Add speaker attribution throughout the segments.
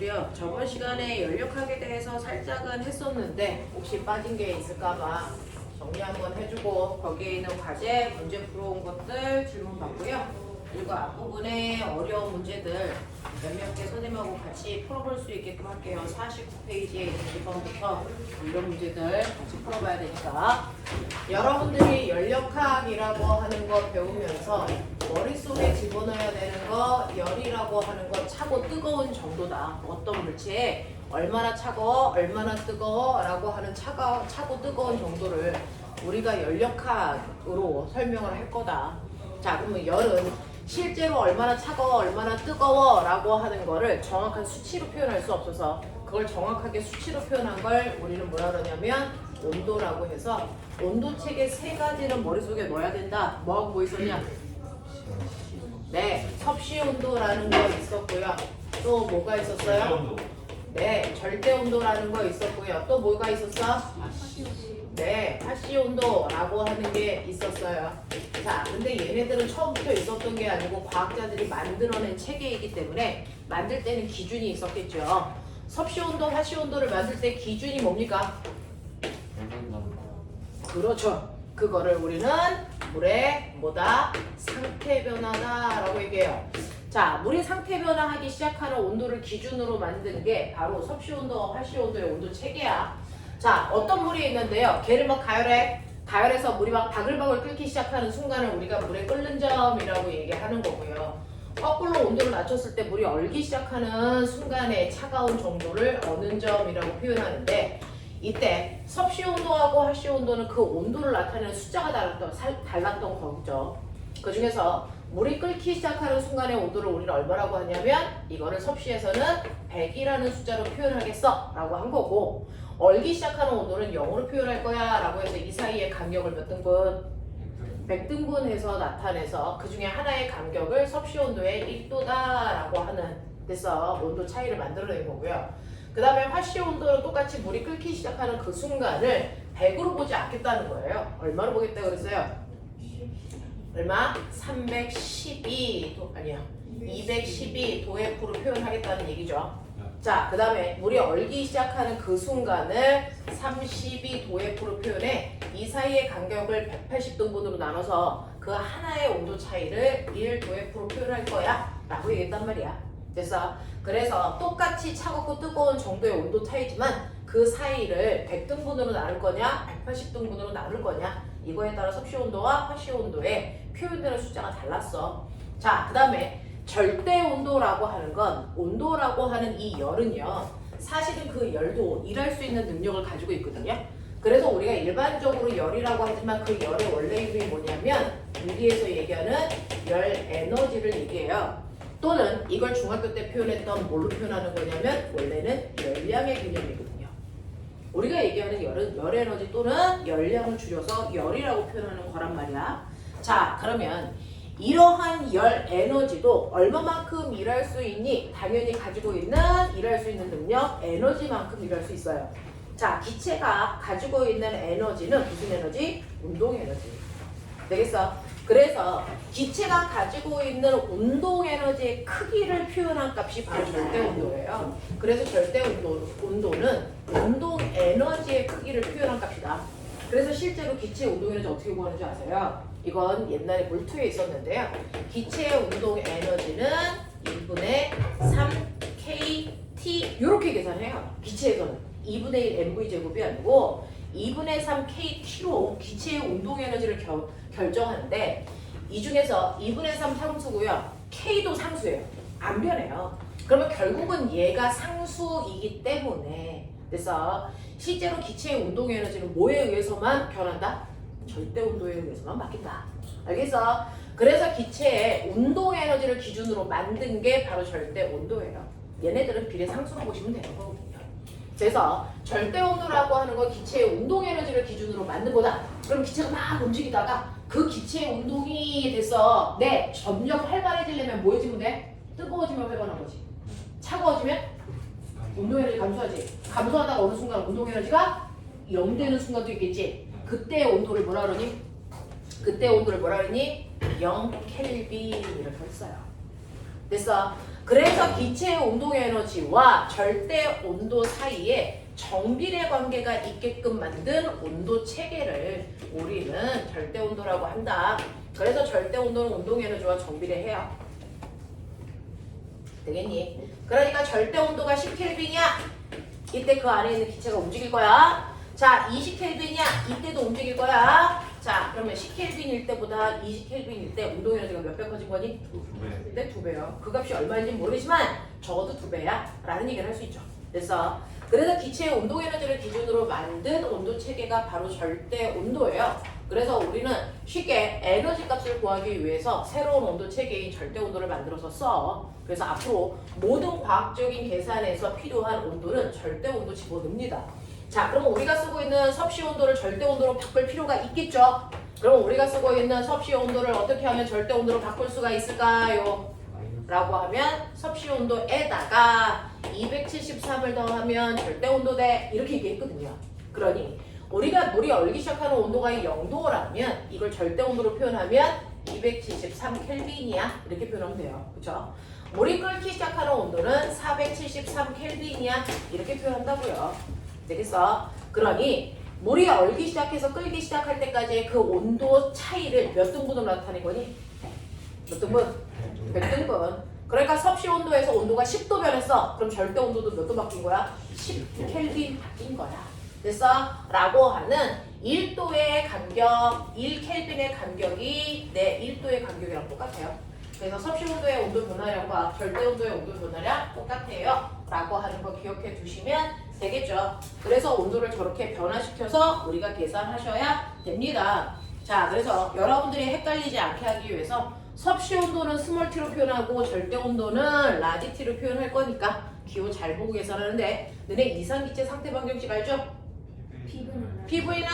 Speaker 1: 안녕하세요. 저번 시간에 연력학에 대해서 살짝은 했었는데 혹시 빠진 게 있을까봐 정리 한번 해주고 거기에 있는 과제, 문제 풀어온 것들 질문 받고요. 그리고 앞부분에 어려운 문제들 몇몇 개 선생님하고 같이 풀어볼 수 있게끔 할게요. 49페이지에 있는 1번부터 이런 문제들 같이 풀어봐야 되니까 여러분들이 연력학이라고 하는 거 배우면서 머릿속에 집어넣어야 되는 거 열이라고 하는 거 차고 뜨거운 정도다. 어떤 물체에 얼마나 차가워, 얼마나 뜨거워 라고 하는 차고 뜨거운 정도를 우리가 연력학으로 설명을 할 거다. 자, 그러면 열은 실제로 얼마나 차가워, 얼마나 뜨거워 라고 하는 거를 정확한 수치로 표현할 수 없어서 그걸 정확하게 수치로 표현한 걸 우리는 뭐라 그러냐면 온도라고 해서 온도책의 세 가지는 머릿속에 넣어야 된다. 뭐하고 뭐 있었냐? 네, 섭씨 온도라는 거 있었고요. 또 뭐가 있었어요? 네, 절대 온도라는 거 있었고요. 또 뭐가 있었어? 네, 하씨 온도라고 하는 게 있었어요. 자, 근데 얘네들은 처음부터 있었던 게 아니고 과학자들이 만들어낸 체계이기 때문에 만들 때는 기준이 있었겠죠. 섭씨 온도, 하씨 온도를 만들 때 기준이 뭡니까? 그렇죠. 그거를 우리는 물의 뭐다? 상태 변화다라고 얘기해요. 자, 물이 상태 변화하기 시작하는 온도를 기준으로 만든 게 바로 섭씨 온도, 하씨 온도의 온도 체계야. 자, 어떤 물이 있는데요. 걔를 막 가열해서 물이 막 바글바글 끓기 시작하는 순간을 우리가 물에 끓는 점이라고 얘기하는 거고요. 거꾸로 온도를 낮췄을 때 물이 얼기 시작하는 순간의 차가운 정도를 어는 점이라고 표현하는데 이때 섭씨 온도하고 하씨 온도는 그 온도를 나타내는 숫자가 달랐던 거죠. 그 중에서 물이 끓기 시작하는 순간의 온도를 우리는 얼마라고 하냐면 이거를 섭씨에서는 100이라는 숫자로 표현하겠어 라고 한 거고 얼기 시작하는 온도는 0으로 표현할 거야 라고 해서 이 사이의 간격을 몇 등분? 100등분 해서 나타내서 그 중에 하나의 간격을 섭씨 온도의 1도다 라고 하는 데서 온도 차이를 만들어낸 거고요. 그 다음에 하씨 온도는 똑같이 물이 끓기 시작하는 그 순간을 100으로 보지 않겠다는 거예요. 얼마로 보겠다고 그랬어요? 얼마? 312도 아니야 212도F로 표현하겠다는 얘기죠. 자, 그 다음에 물이 얼기 시작하는 그 순간을 32도F로 표현해 이 사이의 간격을 180등분으로 나눠서 그 하나의 온도 차이를 1도F로 표현할 거야 라고 얘기했단 말이야. 그래서 똑같이 차갑고 뜨거운 정도의 온도 차이지만 그 사이를 100등분으로 나눌 거냐 180등분으로 나눌 거냐 이거에 따라 섭씨 온도와 하씨 온도에 표현되는 숫자가 달랐어. 자, 그 다음에 절대 온도라고 하는 건 온도라고 하는 이 열은요 사실은 그 열도 일할 수 있는 능력을 가지고 있거든요. 그래서 우리가 일반적으로 열이라고 하지만 그 열의 원래 이름이 뭐냐면 물리에서 얘기하는 열 에너지를 얘기해요. 또는 이걸 중학교 때 표현했던 뭘로 표현하는 거냐면 원래는 열량의 개념이거든요. 우리가 얘기하는 열은 열 에너지 또는 열량을 줄여서 열이라고 표현하는 거란 말이야. 자, 그러면 이러한 열 에너지도 얼마만큼 일할 수 있니? 당연히 가지고 있는 일할 수 있는 능력 에너지만큼 일할 수 있어요. 자, 기체가 가지고 있는 에너지는 무슨 에너지? 운동 에너지. 되겠어? 그래서 기체가 가지고 있는 운동 에너지의 크기를 표현한 값이 바로 절대 온도예요. 그래서 절대 온도는 운동 에너지의 크기를 표현한 값이다. 그래서 실제로 기체의 운동 에너지 어떻게 구하는지 아세요? 이건 옛날에 몰투에 있었는데요. 기체의 운동 에너지는 1분의 3kT 이렇게 계산해요. 기체에서는 2분의 1 mv 제곱이 아니고 2분의 3 kT로 기체의 운동 에너지를 결정하는데 이 중에서 2분의 3 상수고요. k도 상수예요. 안 변해요. 그러면 결국은 얘가 상수이기 때문에 그래서 실제로 기체의 운동 에너지는 뭐에 의해서만 변한다? 절대 온도에 의해서만 바뀐다. 알겠어? 그래서 기체의 운동 에너지를 기준으로 만든 게 바로 절대 온도예요. 얘네들은 비례상수로 보시면 되는 거거든요. 그래서 절대 온도라고 하는 건 기체의 운동 에너지를 기준으로 만든 거다. 그럼 기체가 막 움직이다가 그 기체의 운동이 돼서 점점 활발해지려면 뭐 해지면 돼? 뜨거워지면 활발한 거지. 차가워지면 운동 에너지 감소하지. 감소하다가 어느 순간 운동 에너지가 0 되는 순간도 있겠지. 그때 온도를 뭐라 그러니? 0 켈빈 이렇게 했어요. 됐어. 그래서 기체의 온도 에너지와 절대 온도 사이에 정비례 관계가 있게끔 만든 온도 체계를 우리는 절대 온도라고 한다. 그래서 절대 온도는 운동 에너지와 정비례해요. 되겠니? 그러니까 절대 온도가 10켈빈이야. 이때 그 안에 있는 기체가 움직일 거야. 자, 20켈빈이야. 이때도 움직일 거야. 자, 그러면 10켈빈일 때보다 20켈빈일 때 운동 에너지가 몇 배 커진 거니?
Speaker 2: 2배.
Speaker 1: 네, 2배요. 그 값이 얼마인지 모르지만 적어도 2배야 라는 얘기를 할 수 있죠. 그래서 기체의 온도 에너지를 기준으로 만든 온도 체계가 바로 절대 온도예요. 그래서 우리는 쉽게 에너지 값을 구하기 위해서 새로운 온도 체계인 절대 온도를 만들어서 써. 그래서 앞으로 모든 과학적인 계산에서 필요한 온도는 절대 온도 집어넣습니다. 자, 그럼 우리가 쓰고 있는 섭씨 온도를 절대 온도로 바꿀 필요가 있겠죠? 그럼 우리가 쓰고 있는 섭씨 온도를 어떻게 하면 절대 온도로 바꿀 수가 있을까요? 라고 하면 섭씨 온도에다가 273을 더하면 절대 온도대 이렇게 얘기했거든요. 그러니 우리가 물이 얼기 시작하는 온도가 0도라면 이걸 절대 온도로 표현하면 273켈빈이야 이렇게 표현하면 돼요. 그렇죠? 물이 끓기 시작하는 온도는 473켈빈이야 이렇게 표현한다고요. 되겠어? 그러니 물이 얼기 시작해서 끓기 시작할 때까지의 그 온도 차이를 몇 등분으로 나타낸 거니? 몇 등분? 100등분. 그러니까 섭씨 온도에서 온도가 10도 변했어. 그럼 절대 온도도 몇 도 바뀐 거야? 10켈빈 바뀐 거야. 됐어? 라고 하는 1도의 간격, 1켈빈의 간격이 내 1도의 간격이랑 똑같아요. 그래서 섭씨 온도의 온도 변화량과 절대 온도의 온도 변화량 똑같아요. 라고 하는 거 기억해 두시면 되겠죠. 그래서 온도를 저렇게 변화시켜서 우리가 계산하셔야 됩니다. 자, 그래서 여러분들이 헷갈리지 않게 하기 위해서 섭씨 온도는 스몰 t로 표현하고 절대 온도는 라지 t로 표현할 거니까 기호 잘 보고 계산하는데 너네 이상기체 상태 방정식 알죠? PV는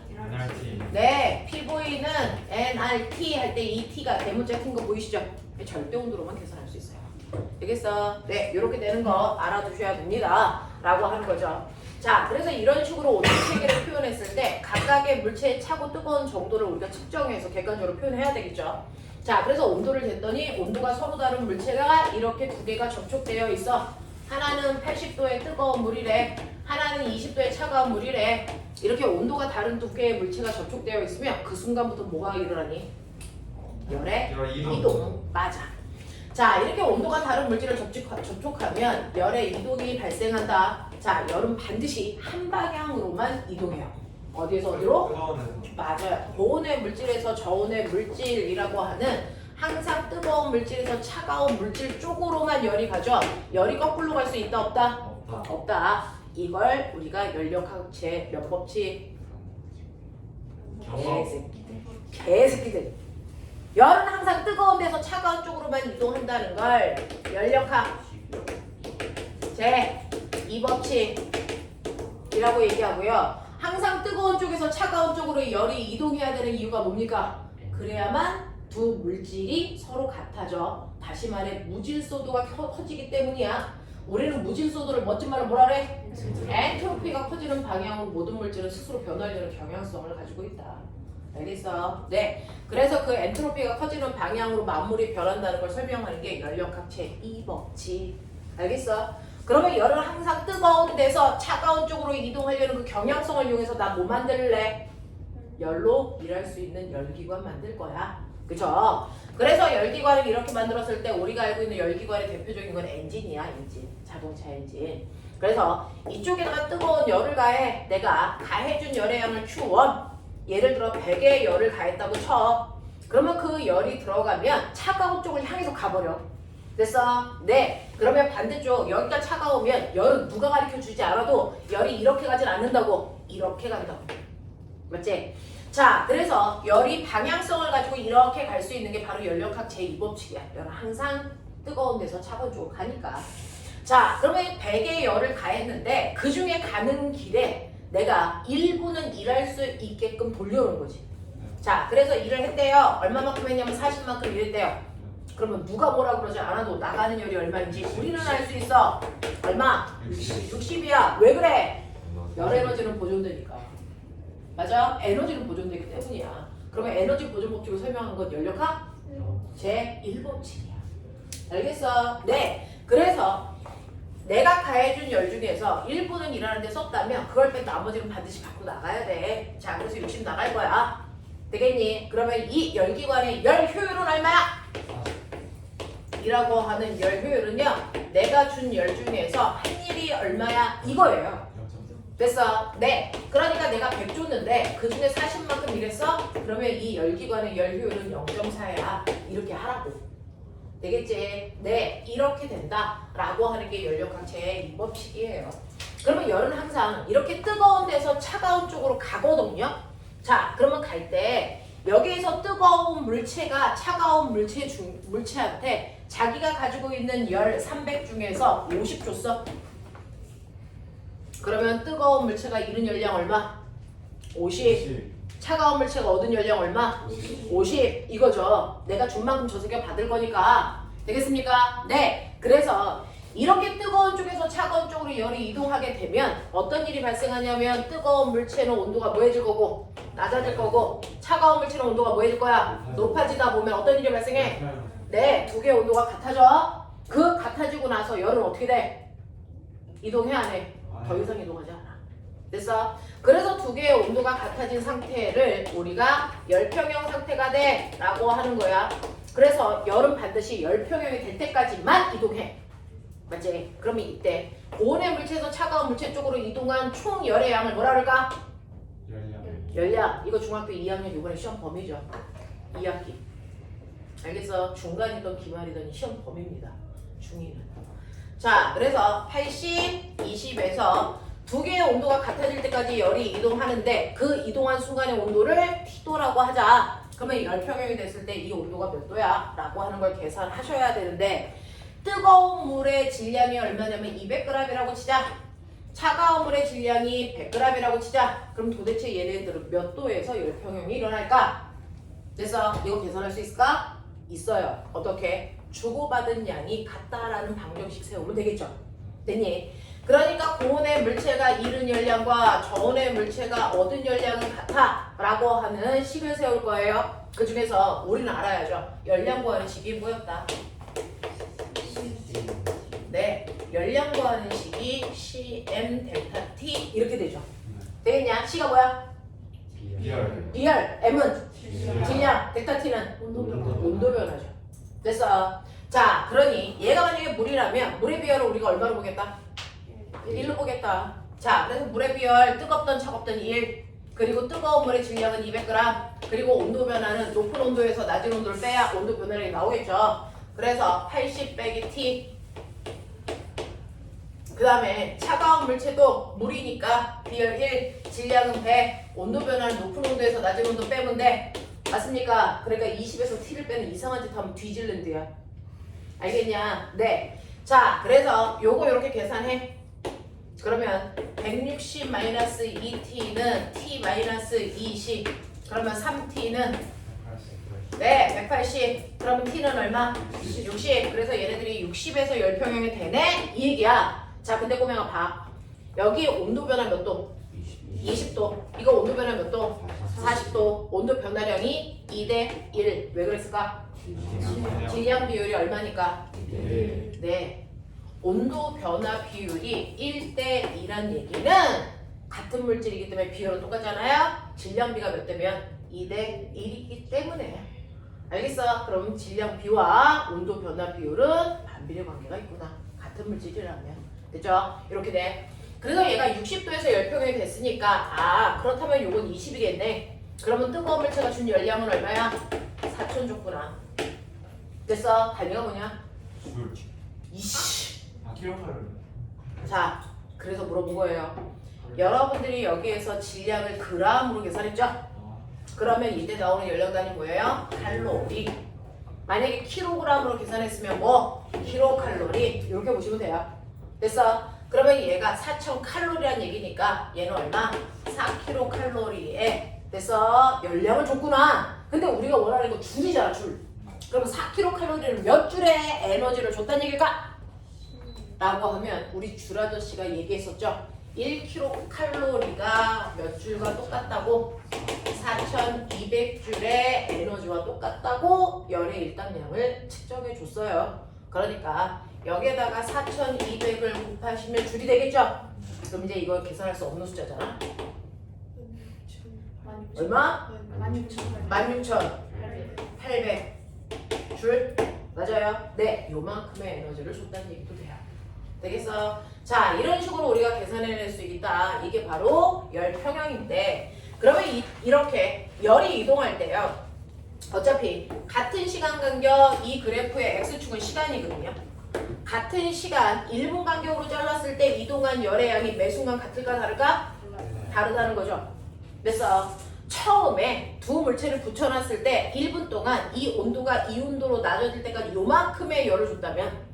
Speaker 2: NRT.
Speaker 1: 네, PV는 nRT 할 때 이 t가 대문자 큰 거 보이시죠? 절대 온도로만 계산할 수 있어요. 되겠어? 네, 이렇게 되는 거 알아두셔야 됩니다. 라고 하는 거죠. 자, 그래서 이런 식으로 온도 체계를 표현했을 때 각각의 물체의 차고 뜨거운 정도를 우리가 측정해서 객관적으로 표현해야 되겠죠. 자, 그래서 온도를 쟀더니 온도가 서로 다른 물체가 이렇게 두 개가 접촉되어 있어. 하나는 80도의 뜨거운 물이래. 하나는 20도의 차가운 물이래. 이렇게 온도가 다른 두 개의 물체가 접촉되어 있으면 그 순간부터 뭐가 일어나니? 열의 이동. 맞아. 자, 이렇게 온도가 다른 물질을 접촉하면 열의 이동이 발생한다. 자, 열은 반드시 한 방향으로만 이동해요. 어디에서 어디로? 맞아요. 고온의 물질에서 저온의 물질이라고 하는 항상 뜨거운 물질에서 차가운 물질 쪽으로만 열이 가죠. 열이 거꾸로 갈 수 있다 없다? 없다. 이걸 우리가 연력학체 몇 법칙? 개새끼들. 열은 항상 뜨거운 데서 차가운 쪽으로만 이동한다는 걸 연력학 제 2법칙이라고 얘기하고요. 항상 뜨거운 쪽에서 차가운 쪽으로 열이 이동해야 되는 이유가 뭡니까? 그래야만 두 물질이 서로 같아져. 다시 말해 무질소도가 커지기 때문이야. 우리는 무질소도를 멋진 말로 뭐라 그래? 엔트로피가 커지는 방향으로 모든 물질은 스스로 변화하려는 경향성을 가지고 있다. 알겠어? 네. 그래서 그 엔트로피가 커지는 방향으로 만물이 변한다는 걸 설명하는 게 연력학체 2법칙. 알겠어? 그러면 열은 항상 뜨거운 데서 차가운 쪽으로 이동하려는 그 경향성을 이용해서 나 뭐 만들래? 열로 일할 수 있는 열기관 만들 거야. 그죠? 그래서 열기관을 이렇게 만들었을 때 우리가 알고 있는 열기관의 대표적인 건 엔진이야. 엔진. 자동차 엔진. 그래서 이쪽에다가 뜨거운 열을 가해. 내가 가해준 열의 양을 Q1. 예를 들어 100의 열을 가했다고 쳐. 그러면 그 열이 들어가면 차가운 쪽을 향해서 가버려. 됐어? 네. 그러면 반대쪽 여기가 차가우면 열은 누가 가르쳐주지 않아도 열이 이렇게 가진 않는다고. 이렇게 간다고. 맞지? 자, 그래서 열이 방향성을 가지고 이렇게 갈 수 있는 게 바로 연력학 제2법칙이야. 열은 항상 뜨거운 데서 차가운 쪽으로 가니까. 자, 그러면 100의 열을 가했는데 그 중에 가는 길에 내가 일부는 일할 수 있게끔 돌려오는 거지. 자, 그래서 일을 했대요. 얼마만큼 했냐면 40만큼 일했대요. 그러면 누가 뭐라 그러지 않아도 나가는 열이 얼마인지 우리는 알 수 있어. 얼마? 60이야. 왜 그래? 열 에너지는 보존되니까. 맞아? 에너지는 보존되기 때문이야. 그러면 에너지 보존 법칙을 설명한 건 연력학 제1법칙이야. 알겠어? 네. 그래서 내가 가해준 열 중에서 일부는 일하는데 썼다면 그걸 뺀 나머지는 반드시 갖고 나가야 돼. 자, 그래서 60 나갈 거야. 되겠니? 그러면 이 열기관의 열 효율은 얼마야? 이라고 하는 열 효율은요. 내가 준 열 중에서 한 일이 얼마야? 이거예요. 됐어? 네. 그러니까 내가 100 줬는데 그 중에 40만큼 일했어? 그러면 이 열기관의 열 효율은 0.4야. 이렇게 하라고. 되겠지? 네. 이렇게 된다. 라고 하는 게 연력학체의 이 법칙이에요. 그러면 열은 항상 이렇게 뜨거운 데서 차가운 쪽으로 가거든요. 자, 그러면 갈 때 여기에서 뜨거운 물체가 차가운 물체한테 자기가 가지고 있는 열 300 중에서 50 줬어. 그러면 뜨거운 물체가 잃은 열량 얼마? 50. 차가운 물체가 얻은 열량 얼마? 50. 이거죠. 내가 준 만큼 저 새끼가 받을 거니까. 되겠습니까? 네. 그래서 이렇게 뜨거운 쪽에서 차가운 쪽으로 열이 이동하게 되면 어떤 일이 발생하냐면 뜨거운 물체는 온도가 뭐해질 거고 낮아질 거고 차가운 물체는 온도가 뭐해질 거야? 높아지다 보면 어떤 일이 발생해? 네. 두 개의 온도가 같아져. 그 같아지고 나서 열은 어떻게 돼? 이동해 안 해? 더 이상 이동하지 않아. 됐어? 그래서 두 개의 온도가 같아진 상태를 우리가 열평형 상태가 돼 라고 하는 거야. 그래서 열은 반드시 열평형이 될 때까지만 이동해. 맞지? 그러면 이때 고온의 물체에서 차가운 물체 쪽으로 이동한 총 열의 양을 뭐라 그럴까? 열량. 이거 중학교 2학년 이번에 시험 범위죠. 2학기. 알겠어? 중간이든 기말이든 시험 범위입니다. 중2는. 자, 그래서 80, 20에서 두 개의 온도가 같아질 때까지 열이 이동하는데 그 이동한 순간의 온도를 T도라고 하자. 그러면 열평형이 됐을 때 이 온도가 몇 도야? 라고 하는 걸 계산하셔야 되는데 뜨거운 물의 질량이 얼마냐면 200g이라고 치자. 차가운 물의 질량이 100g이라고 치자. 그럼 도대체 얘네들은 몇 도에서 열평형이 일어날까? 그래서 이거 계산할 수 있을까? 있어요. 어떻게? 주고받은 양이 같다라는 방정식 세우면 되겠죠. 됐니? 그러니까 고온의 물체가 잃은 열량과 저온의 물체가 얻은 열량은 같아 라고 하는 식을 세울 거예요. 그 중에서 우리는 알아야죠. 열량 구하는 식이 뭐였다? 네, 열량 구하는 식이 CM 델타 T 이렇게 되죠. 되겠냐? C가 뭐야? 비열. M은? 질량. 델타 T는? 온도 변화죠. 됐어. 자, 그러니 얘가 만약에 물이라면 물의 비열을 우리가 얼마로 보겠다? 1로 보겠다. 자, 그래서 물의 비열 뜨겁던 차갑던 1 그리고 뜨거운 물의 질량은 200g 그리고 온도 변화는 높은 온도에서 낮은 온도를 빼야 온도 변화량이 나오겠죠. 그래서 80 빼기 T 그 다음에 차가운 물체도 물이니까 비열 1 질량은 100 온도 변화는 높은 온도에서 낮은 온도 빼면 돼. 맞습니까? 그러니까 20에서 T를 빼는 이상한 짓 하면 뒤질랜드야. 알겠냐? 네. 자, 그래서 요거 요렇게 계산해. 그러면 160-2t는 t-20 그러면 3t는 네 180 그러면 t는 얼마? 60 그래서 얘네들이 60에서 열평형이 되네? 이 얘기야. 자 근데 꼬맹아 봐 여기 온도 변화 몇 도? 20도 이거 온도 변화 몇 도? 40도 온도 변화량이 2대1 왜 그랬을까? 질량 비율이 얼마니까? 네 온도 변화 비율이 1대2란 얘기는 같은 물질이기 때문에 비율은 똑같잖아요. 질량비가 몇 대면 2대1이기 때문에 알겠어? 그럼 질량비와 온도 변화 비율은 반비례 관계가 있구나. 같은 물질이라면 됐죠? 이렇게 돼. 그래서 얘가 60도에서 열평형이 됐으니까 아 그렇다면 요건 20이겠네. 그러면 뜨거운 물체가 준 열량은 얼마야? 4000 줬구나. 됐어? 단위가 뭐냐? 이씨 자, 그래서 물어본 거예요. 여러분들이 여기에서 질량을 g으로 계산했죠? 그러면 이때 나오는 열량 단위 뭐예요? 칼로리. 만약에 킬로그램으로 계산했으면 뭐? 킬로칼로리. 이렇게 보시면 돼요. 됐어? 그러면 얘가 4000칼로리란 얘기니까 얘는 얼마? 4kcal에 됐어? 열량을 줬구나. 근데 우리가 원하는 거 줄이잖아, 줄. 그러면 4kcal를 몇 줄의 에너지를 줬다는 얘기일까? 라고 하면 우리 줄 아저씨가 얘기했었죠. 1kcal가 몇 줄과 똑같다고 4200줄의 에너지와 똑같다고 열의 일당량을 측정해 줬어요. 그러니까 여기에다가 4200을 곱하시면 줄이 되겠죠? 그럼 이제 이거 계산할 수 없는 숫자잖아. 얼마? 16,800 줄. 맞아요. 네, 요만큼의 에너지를 줬다는 얘기도 돼요. 되겠어? 자, 이런 식으로 우리가 계산해낼 수 있다. 이게 바로 열 평형인데, 그러면 이렇게 열이 이동할 때요. 어차피 같은 시간 간격 이 그래프의 x축은 시간이거든요. 같은 시간 1분 간격으로 잘랐을 때 이동한 열의 양이 매 순간 같을까 다를까? 다르다는 거죠. 그래서 처음에 두 물체를 붙여놨을 때 1분 동안 이 온도가 이 온도로 낮아질 때까지 요만큼의 열을 줬다면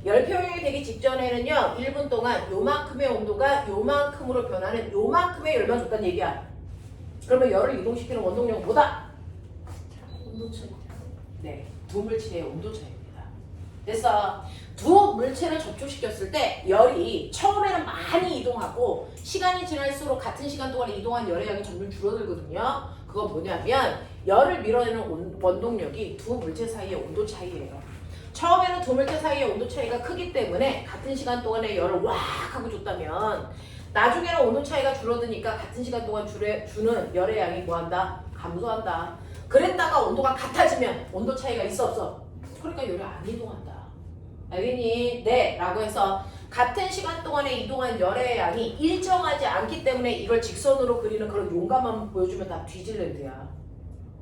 Speaker 1: 열 평형이 되기 직전에는요 1분 동안 요만큼의 온도가 요만큼으로 변하는 요만큼의 열만 줬다는 얘기야. 그러면 열을 이동시키는 원동력은 뭐다?
Speaker 2: 온도 차이.
Speaker 1: 네, 두 물체의 온도 차이입니다. 그래서 두 물체를 접촉시켰을 때 열이 처음에는 많이 이동하고 시간이 지날수록 같은 시간 동안 이동한 열의 양이 점점 줄어들거든요. 그건 뭐냐면 열을 밀어내는 원동력이 두 물체 사이의 온도 차이예요. 처음에는 두 물체 사이의 온도 차이가 크기 때문에 같은 시간 동안에 열을 왁 하고 줬다면 나중에는 온도 차이가 줄어드니까 같은 시간 동안 주는 열의 양이 뭐한다? 감소한다. 그랬다가 온도가 같아지면 온도 차이가 있어 없어? 그러니까 열이 안 이동한다. 알겠니? 네 라고 해서 같은 시간 동안에 이동한 열의 양이 일정하지 않기 때문에 이걸 직선으로 그리는 그런 용감함 보여주면 다 뒤질랜드야.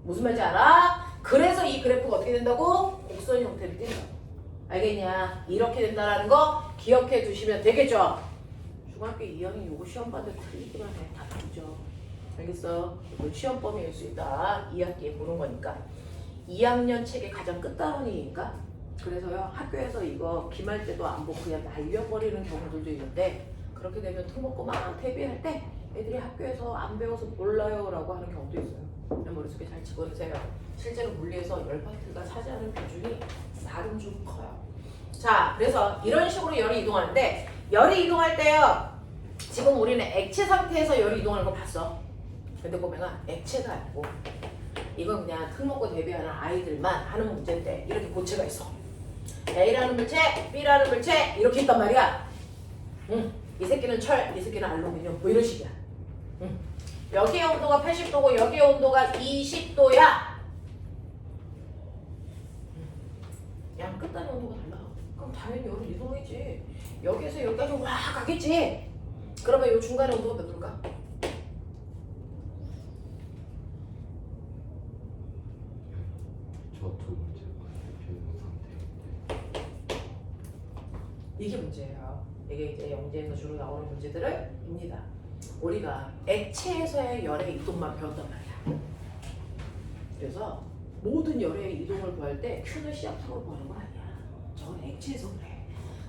Speaker 1: 무슨 말인지 알아? 그래서 이 그래프가 어떻게 된다고? 곡선 형태를 띈다. 알겠냐? 이렇게 된다는 거 기억해 두시면 되겠죠? 중학교 2학년 요거 시험 봤는데 틀리기만 해. 다 다르죠. 알겠어? 이거 시험 범위일 수 있다. 2학기에 보는 거니까. 2학년 책의 가장 끝단원이니까. 그래서요 학교에서 이거 기말 때도 안 보고 그냥 날려버리는 경우들도 있는데 그렇게 되면 특목고 막 대비할 때 애들이 학교에서 안 배워서 몰라요 라고 하는 경우도 있어요. 그냥 머릿속에 잘 집어넣으세요. 실제로 물리에서 열 파트가 차지하는 비중이 나름 좀 커요. 자, 그래서 이런 식으로 열이 이동하는데 열이 이동할 때요 지금 우리는 액체 상태에서 열이 이동하는 거 봤어. 근데 보면은 액체가 아니고 이건 그냥 특목고 대비하는 아이들만 하는 문제인데 이렇게 고체가 있어. A라는 물체, B라는 물체 이렇게 있단 말이야. 이 새끼는 철, 이 새끼는 알루미늄 뭐 이런 식이야. 여기의 온도가 80도고 여기의 온도가 20도야. 양 끝단의 온도가 달라. 그럼 당연히 열은 이동하겠지. 여기에서 여기까지 와 가겠지. 그러면 이 중간의 온도가 몇 도일까?
Speaker 3: 저두 문제 변형 상태.
Speaker 1: 이게 문제예요. 이게 이제 영재에서 주로 나오는 문제들입니다. 우리가 액체에서의 열의 이동만 배웠단 말이야. 그래서 모든 열의 이동을 구할 때 Q는 시합적으로 구하는 거 아니야. 저건 액체에서 그래.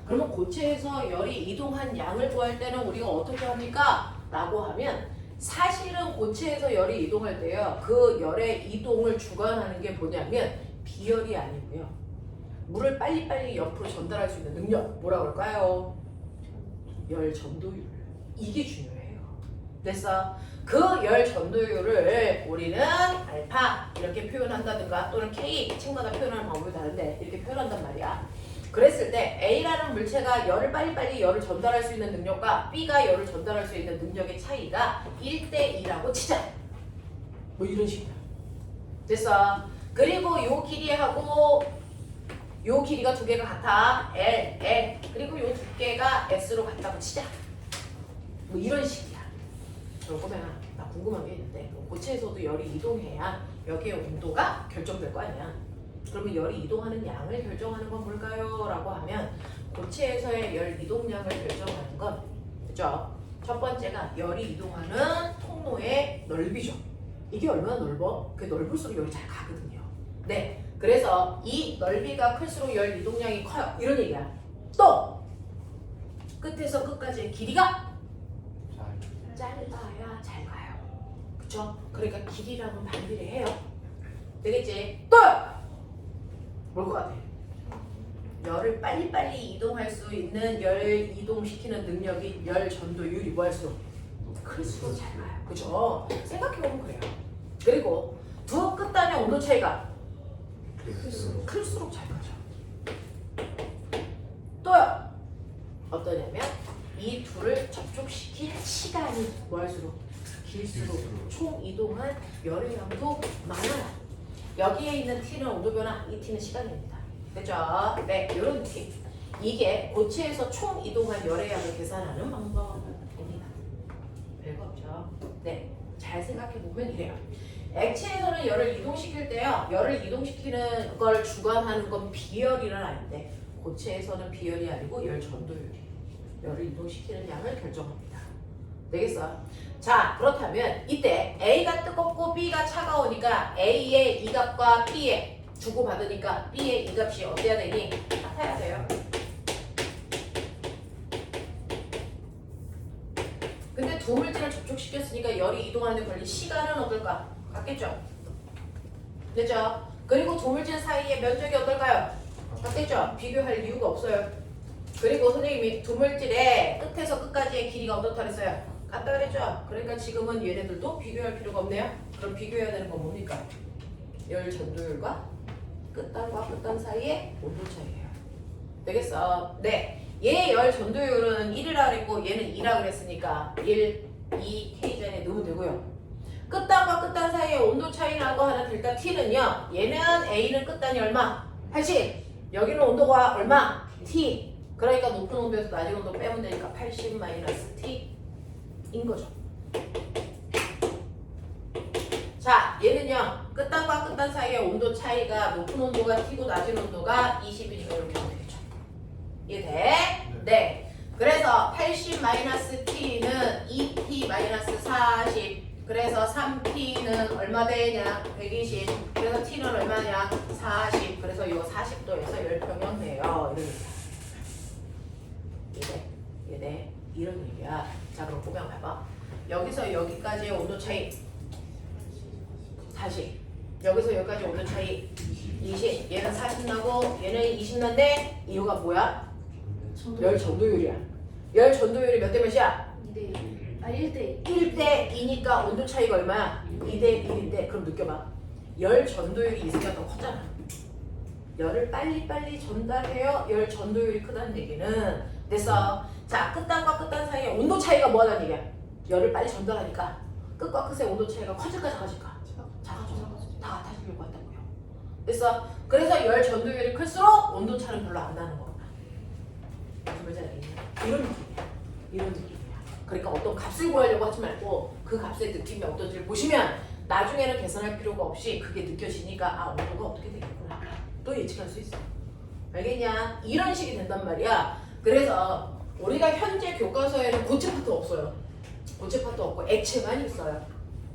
Speaker 1: 그러면 고체에서 열이 이동한 양을 구할 때는 우리가 어떻게 합니까? 라고 하면 사실은 고체에서 열이 이동할 때요. 그 열의 이동을 주관하는 게 뭐냐면 비열이 아니고요. 물을 빨리빨리 옆으로 전달할 수 있는 능력. 뭐라 그럴까요? 열 전도율. 이게 중요해요. 그래서 그 열 전도율을 우리는 알파 이렇게 표현한다든가 또는 K 책마다 표현하는 방법이 다른데 이렇게 표현한단 말이야. 그랬을 때 A라는 물체가 열을 빨리빨리 열을 전달할 수 있는 능력과 B가 열을 전달할 수 있는 능력의 차이가 1대2라고 치자. 뭐 이런 식이야. 됐어. 그리고 요 길이하고 요 길이가 두 개가 같아. L. 그리고 요 두께가 S로 같다고 치자. 뭐 이런 식이야. 그러면 나 궁금한 게 있는데 고체에서도 열이 이동해야 여기의 온도가 결정될 거 아니야. 그러면 열이 이동하는 양을 결정하는 건 뭘까요? 라고 하면 고체에서의 열 이동량을 결정하는 건 그죠? 첫 번째가 열이 이동하는 통로의 넓이죠. 이게 얼마나 넓어? 그게 넓을수록 열이 잘 가거든요. 네, 그래서 이 넓이가 클수록 열 이동량이 커요. 이런 얘기야. 또 끝에서 끝까지의 길이가 짧아야 잘 가요. 그쵸? 그러니까 길이랑은 반비례해요. 되겠지? 또! 뭘 것 같아? 열을 빨리빨리 이동할 수 있는 열 이동시키는 능력이 열 전도율이 뭐 할수록 클수록 잘 가요. 그죠? 생각해보면 그래요. 그리고 두 끝단의 온도 차이가 클수록 잘 가죠. 어떠냐면 이 둘을 접촉시킬 시간이 뭐 할수록 길수록 총 이동한 열의 양도 많아요. 여기에 있는 T는 온도 변화, 이 T는 시간입니다. 됐죠? 네, 이런 느낌. 이게 고체에서 총 이동한 열의 양을 계산하는 방법입니다. 별거 없죠? 네, 잘 생각해 보면 이래요. 액체에서는 열을 이동시킬 때요, 열을 이동시키는 걸 주관하는 건 비열이란 아닌데 고체에서는 비열이 아니고 열 전도율이 열을 이동시키는 양을 결정합니다. 되겠어? 자, 그렇다면 이때 A가 뜨겁고 B가 차가우니까 A의 이 값과 B의 주고받으니까 B의 이 값이 어때야 되니? 같아야 돼요. 근데 두 물질을 접촉시켰으니까 열이 이동하는 데 걸린 시간은 어떨까? 같겠죠? 됐죠? 그리고 두 물질 사이의 면적이 어떨까요? 같겠죠? 비교할 이유가 없어요. 그리고 선생님이 두 물질의 끝에서 끝까지의 길이가 어떻다 그랬어요? 같다 그랬죠? 그러니까 지금은 얘네들도 비교할 필요가 없네요. 그럼 비교해야 되는 건 뭡니까? 열 전도율과 끝단과 끝단 사이의 온도 차이예요. 되겠어? 네. 얘 열 전도율은 1이라 그랬고 얘는 2라 그랬으니까 1, 2, K제곱이 넣으면 되고요. 끝단과 끝단 사이의 온도 차이라고 하는 델타 T는요. 얘는 A는 끝단이 얼마? 80. 여기는 온도가 얼마? T. 그러니까 높은 온도에서 낮은 온도 빼면 되니까 80 마이너스 T인 거죠. 자, 얘는요. 끝단과 끝단 사이의 온도 차이가 높은 온도가 T고 낮은 온도가 20이니까 이렇게 하면 되겠죠. 이해돼? 네. 그래서 80 마이너스 T는 2T 마이너스 40. 그래서 3T는 얼마 되냐? 120. 그래서 T는 얼마냐? 40. 그래서 이거 40도에서 열평형 돼요. 이런 얘기야. 이해 이런 얘기야. 자, 그럼 보면 봐봐. 여기서 여기까지의 온도 차이 40. 여기서 여기까지 온도 차이 20. 얘는 40 나고 얘는 20 난데 이유가 뭐야? 열 전도율이야. 열 전도율이 몇 대 몇이야?
Speaker 2: 1대
Speaker 1: 1대 2니까 온도 차이가 얼마야? 2대 1인데 그럼 느껴봐. 열 전도율이 있으니까 더 커잖아. 열을 빨리빨리 전달해요. 열 전도율이 크다는 얘기는 됐어. 자, 끝단과 끝단 사이에 온도 차이가 뭐하다는 얘기야? 열을 빨리 전달하니까 끝과 끝의 온도 차이가 커질까 작아질까? 작아져. 다 같아지려고 한다고요. 됐어. 그래서 열 전도율이 클수록 온도 차는 별로 안 나는 거구나. 무슨 말인지 알겠냐? 이런 느낌이야. 이런 느낌. 그러니까 어떤 값을 구하려고 하지 말고 그 값의 느낌이 어떤지를 보시면 나중에는 계산할 필요가 없이 그게 느껴지니까 아, 온도가 어떻게 되겠구나 또 예측할 수 있어. 알겠냐? 이런 식이 된단 말이야. 그래서 우리가 현재 교과서에는 고체 파트 없어요. 고체 파트 없고 액체만 있어요.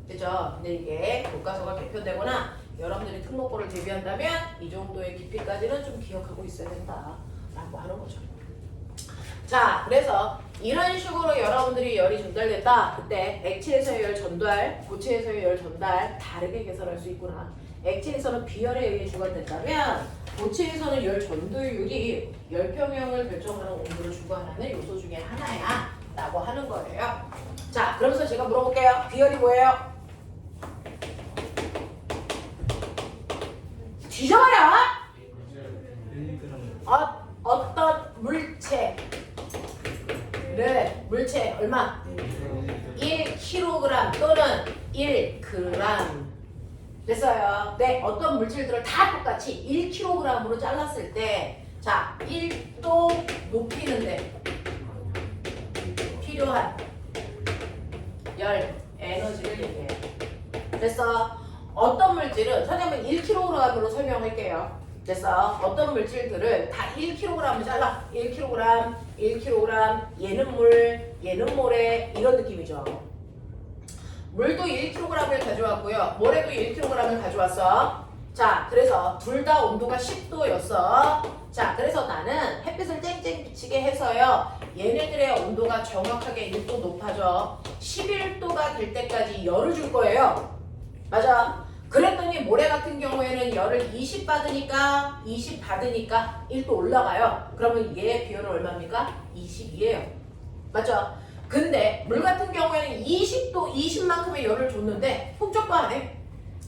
Speaker 1: 그죠? 근데 이게 교과서가 개편되거나 여러분들이 특목고를 대비한다면 이 정도의 깊이까지는 좀 기억하고 있어야 된다 라고 하는 거죠. 자, 그래서 이런 식으로 여러분들이 열이 전달됐다. 그때 액체에서의 열 전달, 고체에서의 열 전달 다르게 계산할 수 있구나. 액체에서는 비열에 의해 주관된다면 고체에서는 열 전도율이 열평형을 결정하는 온도를 주관하는 요소 중에 하나야 라고 하는 거예요. 자, 그러면서 제가 물어볼게요. 비열이 뭐예요? 뒤져봐라! 어떤 물체를 물체 얼마? 1kg 또는 1g 됐어요. 네, 어떤 물질들을 다 똑같이 1kg으로 잘랐을 때 자, 1도 높이는데 필요한 열, 에너지를 얘기해요. 그래서 어떤 물질은 선생님은 1kg으로 설명할게요. 그래서 어떤 물질들을 다 1kg을 잘라. 1kg, 1kg, 얘는 물, 얘는 모래 이런 느낌이죠. 물도 1kg을 가져왔고요. 모래도 1kg을 가져왔어. 자, 그래서 둘 다 온도가 10도였어. 자, 그래서 나는 햇빛을 쨍쨍 비치게 해서요. 얘네들의 온도가 정확하게 1도 높아져. 11도가 될 때까지 열을 줄 거예요. 맞아. 그랬더니 모래 같은 경우에는 열을 20 받으니까 1도 올라가요. 그러면 얘의 비율은 얼마입니까? 22예요. 맞죠? 근데 물 같은 경우에는 20도, 20만큼의 열을 줬는데 흡족도 안 해.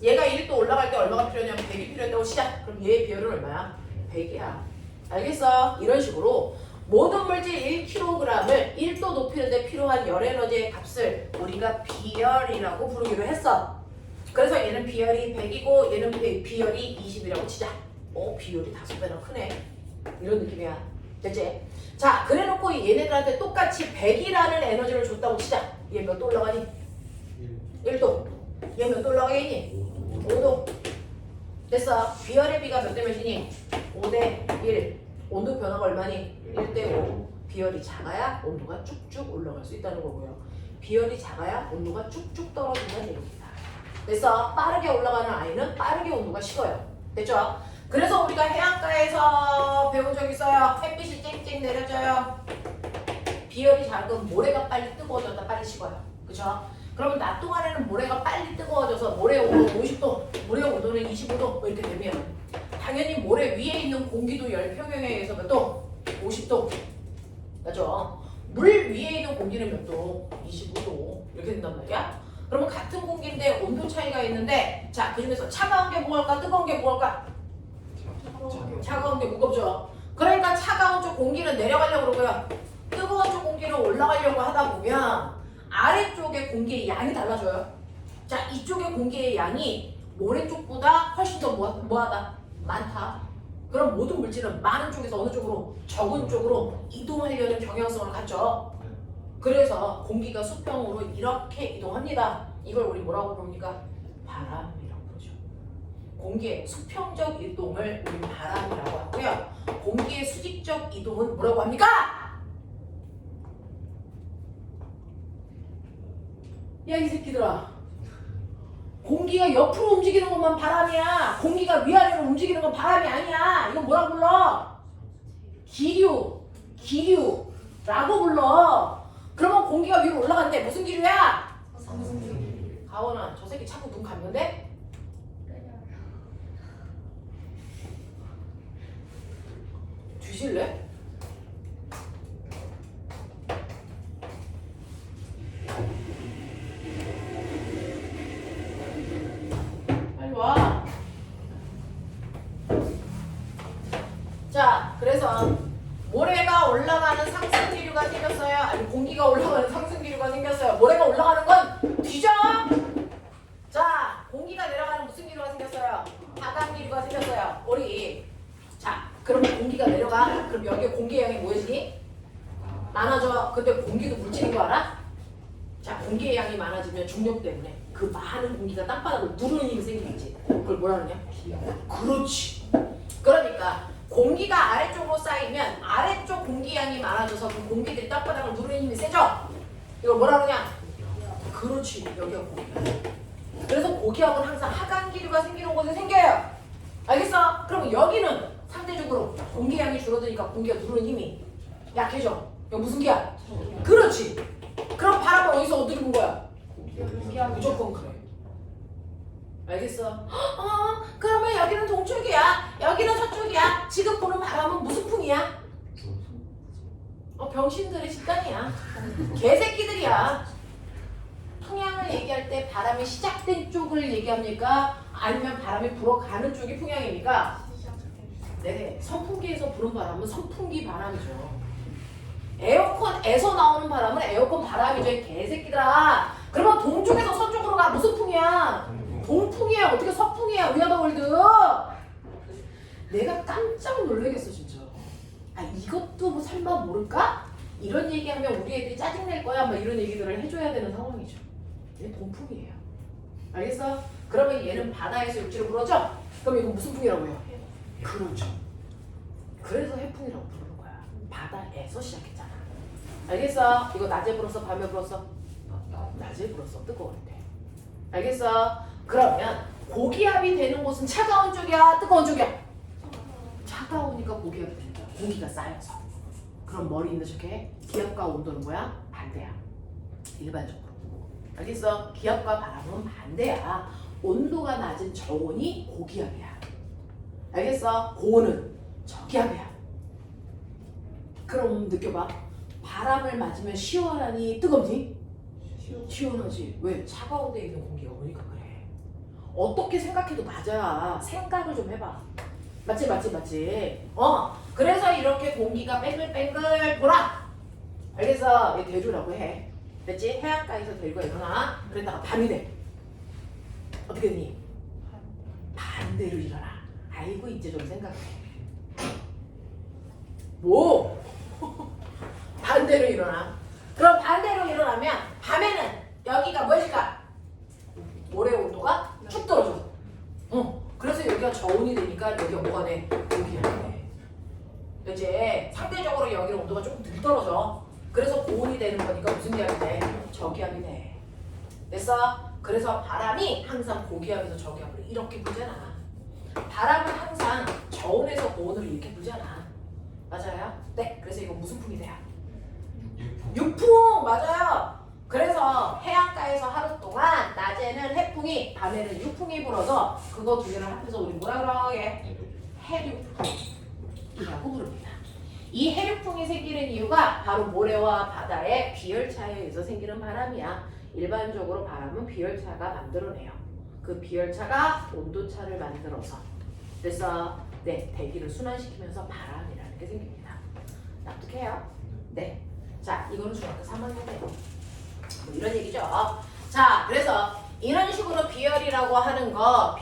Speaker 1: 얘가 1도 올라갈 때 얼마가 필요하냐면 100이 필요했다고 시작. 그럼 얘의 비율은 얼마야? 100이야. 알겠어? 이런 식으로 모든 물질 1kg을 1도 높이는데 필요한 열 에너지의 값을 우리가 비열이라고 부르기로 했어. 그래서 얘는 비열이 100이고 얘는 비열이 20이라고 치자. 비열이 5배나 크네. 이런 느낌이야. 됐지? 자, 그래놓고 얘네들한테 똑같이 100이라는 에너지를 줬다고 치자. 얘 몇 도 올라가니? 1도. 얘 몇 도 올라가겠니? 5도. 됐어. 비열의 비가 몇 대 몇이니? 5대 1. 온도 변화가 얼마니? 1대 5. 비열이 작아야 온도가 쭉쭉 올라갈 수 있다는 거고요. 비열이 작아야 온도가 쭉쭉 떨어진다는 얘기입니다. 그래서 빠르게 올라가는 아이는 빠르게 온도가 식어요. 됐죠? 그래서 우리가 해안가에서 배운 적 있어요. 햇빛이 쨍쨍 내려져요. 비열이 작은 모래가 빨리 뜨거워졌다 빨리 식어요. 그쵸? 그러면 낮 동안에는 모래가 빨리 뜨거워져서 모래 온도 50도, 물의 온도는 25도 이렇게 되면 당연히 모래 위에 있는 공기도 열 평형에 의해서 몇 도? 50도. 맞죠? 물 위에 있는 공기는 몇 도? 25도. 이렇게 된단 말이야. 그러면 같은 공기인데 온도 차이가 있는데 자, 그중에서 차가운 게 뭐할까? 뜨거운 게 뭐할까? 차가운 게 무겁죠. 그러니까 차가운 쪽 공기는 내려가려고 그러고요. 뜨거운 쪽 공기는 올라가려고 하다 보면 아래쪽의 공기의 양이 달라져요. 자, 이쪽의 공기의 양이 모래 쪽보다 훨씬 더 뭐하다? 많다. 그럼 모든 물질은 많은 쪽에서 어느 쪽으로? 적은 쪽으로 이동하려는 경향성을 갖죠. 그래서 공기가 수평으로 이렇게 이동합니다. 이걸 우리 뭐라고 부릅니까? 바람이라고 부르죠. 공기의 수평적 이동을 우리 바람이라고 하고요. 공기의 수직적 이동은 뭐라고 합니까? 야, 이 새끼들아. 공기가 옆으로 움직이는 것만 바람이야. 공기가 위아래로 움직이는 건 바람이 아니야. 이건 뭐라고 불러? 기류라고 불러. 그러면 공기가 위로 올라간대. 무슨 기류야? 가원아, 저 새끼 자꾸 눈 감는데? 주실래? 빨리 와. 자, 그래서 모래가 올라가는 상승 기류가 생겼어요. 아니, 공기가 올라가는 상승 기류가 생겼어요. 모래가 올라가는 건 뒤져. 자, 공기가 내려가는 무슨 기류가 생겼어요? 하강 기류가 생겼어요. 우리 자, 그러면 공기가 내려가. 그럼 여기에 공기의 양이 뭐해지니? 많아져. 근데 공기도 물질인 거 알아? 자, 공기의 양이 많아지면 중력 때문에 그 많은 공기가 땅바닥을 누르는 힘이 생기겠지. 그걸 뭐라 그러냐? 그렇지. 그러니까 공기가 아래쪽으로 쌓이면 아래쪽 공기양이 많아져서 그 공기들이 땅바닥을 누르는 힘이 세죠? 이걸 뭐라 그러냐? 그렇지. 여기가 고기압. 그래서 고기압은 항상 하강 기류가 생기는 곳에 생겨요. 알겠어? 그럼 여기는 상대적으로 공기양이 줄어드니까 공기가 누르는 힘이 약해져. 이거 무슨 기압? 그렇지. 그럼 바람을 어디서 어디로 본 거야? 무조건 그래. 알겠어? 그러면 여기는 동쪽이야. 여기는 서쪽이야. 지금 보는 바람은 무슨 풍이야? 병신들의 집단이야. 개새끼들이야. 풍향을 얘기할 때 바람이 시작된 쪽을 얘기합니까? 아니면 바람이 불어가는 쪽이 풍향입니까? 네, 선풍기에서 부는 바람은 선풍기 바람이죠. 에어컨에서 나오는 바람은 에어컨 바람이죠. 이 개새끼들아. 그러면 동쪽에서 서쪽으로 가. 무슨 풍이야? 동풍이야. 어떻게 서풍이야? 위아더월드. 내가 깜짝 놀라겠어 진짜. 이것도 뭐 설마 모를까? 이런 얘기하면 우리 애들이 짜증낼 거야. 막 이런 얘기들을 해줘야 되는 상황이죠. 얘 동풍이에요. 알겠어? 그러면 얘는 바다에서 육지로 불었죠? 그럼 이건 무슨 풍이라고 해요? 그렇죠. 그래서 해풍이라고 부르는 거야. 바다에서 시작했잖아. 알겠어? 이거 낮에 불었어? 밤에 불었어? 낮에 불었어. 뜨거울 때. 알겠어? 그러면 고기압이 되는 곳은 차가운 쪽이야? 뜨거운 쪽이야? 차가우니까 고기압이 된다. 공기가 쌓여서. 그럼 머리 있는 척해. 기압과 온도는 뭐야? 반대야. 일반적으로. 알겠어? 기압과 바람은 반대야. 온도가 낮은 저온이 고기압이야. 알겠어? 고온은 저기압이야. 그럼 느껴봐. 바람을 맞으면 시원하니 뜨겁니? 시원하지. 왜? 차가운 데 있는 공기가 오니까 그래. 어떻게 생각해도 맞아. 생각을 좀 해봐. 맞지. 그래서 이렇게 공기가 뱅글뱅글 돌아. 알겠어? 얘 대류라고 해. 됐지? 해안가에서 대류가 일어나. 그랬다가 밤이 돼. 어떻게 되니? 반대로 일어나. 아이고 이제 좀 생각해. 뭐? 반대로 일어나. 그럼 반대로 일어나면 밤에는 여기가 무엇일까? 모래 온도가 쭉 떨어져. 그래서 여기가 저온이 되니까 여기가 뭐가 돼? 고기압이 돼. 이제 상대적으로 여기 온도가 조금 덜 떨어져. 그래서 고온이 되는 거니까 무슨 기압이 돼? 저기압이 돼. 됐어? 그래서 바람이 항상 고기압에서 저기압으로 이렇게 불잖아. 바람은 항상 저온에서 고온으로 이렇게 불잖아. 맞아요? 네. 그래서 이거 무슨 풍이 돼요? 육풍! 맞아요. 그래서 해안가에서 하루 동안 낮에는 해풍이 밤에는 육풍이 불어서 그거 두 개를 합해서 우리 뭐라 그러게? 해륙풍이라고 부릅니다. 이 해륙풍이 생기는 이유가 바로 모래와 바다의 비열차에 의해서 생기는 바람이야. 일반적으로 바람은 비열차가 만들어내요. 그 비열차가 온도차를 만들어서 그래서 네, 대기를 순환시키면서 바람이라는 게 생깁니다. 납득해요? 네. 자, 이거는 중학교 3학년이에요. 뭐 이런 얘기죠. 자, 그래서 이런 식으로 비열이라고 하는 거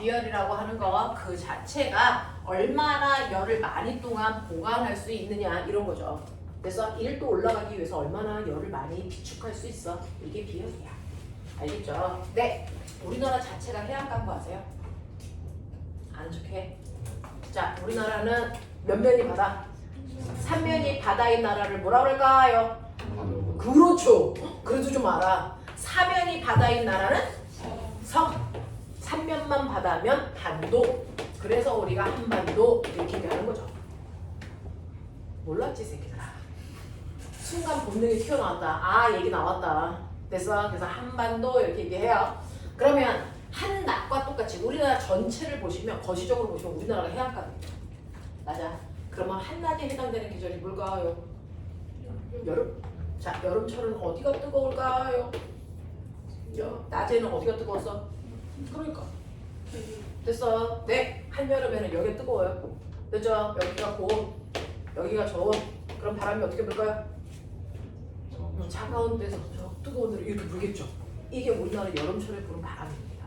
Speaker 1: 그 자체가 얼마나 열을 많이 동안 보관할 수 있느냐 이런 거죠. 그래서 1도 올라가기 위해서 얼마나 열을 많이 비축할 수 있어. 이게 비열이야. 알겠죠? 네. 우리나라 자체가 해안가인 거 아세요? 아는 척해. 자, 우리나라는 몇 면이 바다? 3면이 바다인 나라를 뭐라 그럴까요? 그렇죠. 그래도 좀 알아. 4면이 바다인 나라는 섬. 3면만 바다면 반도. 그래서 우리가 한반도 이렇게 얘기하는 거죠. 몰랐지 새끼들아. 순간 본능이 튀어나왔다. 아, 얘기 나왔다. 됐어. 그래서 한반도 이렇게 얘기해요. 그러면 한낮과 똑같이 우리나라 전체를 보시면 거시적으로 보시면 우리나라가 해안가입니다. 맞아. 그러면 한낮에 해당되는 계절이 뭘까요? 여름. 자, 여름철은 어디가 뜨거울까요? 낮에는 어디가 뜨거웠어? 그러니까. 됐어. 네. 한여름에는 여기가 뜨거워요. 됐죠? 여기가 고온, 여기가 저온. 그럼 바람이 어떻게 불까요? 차가운 데서 저 뜨거운 데로 이렇게 불겠죠. 이게 우리나라 여름철에 부는 바람입니다.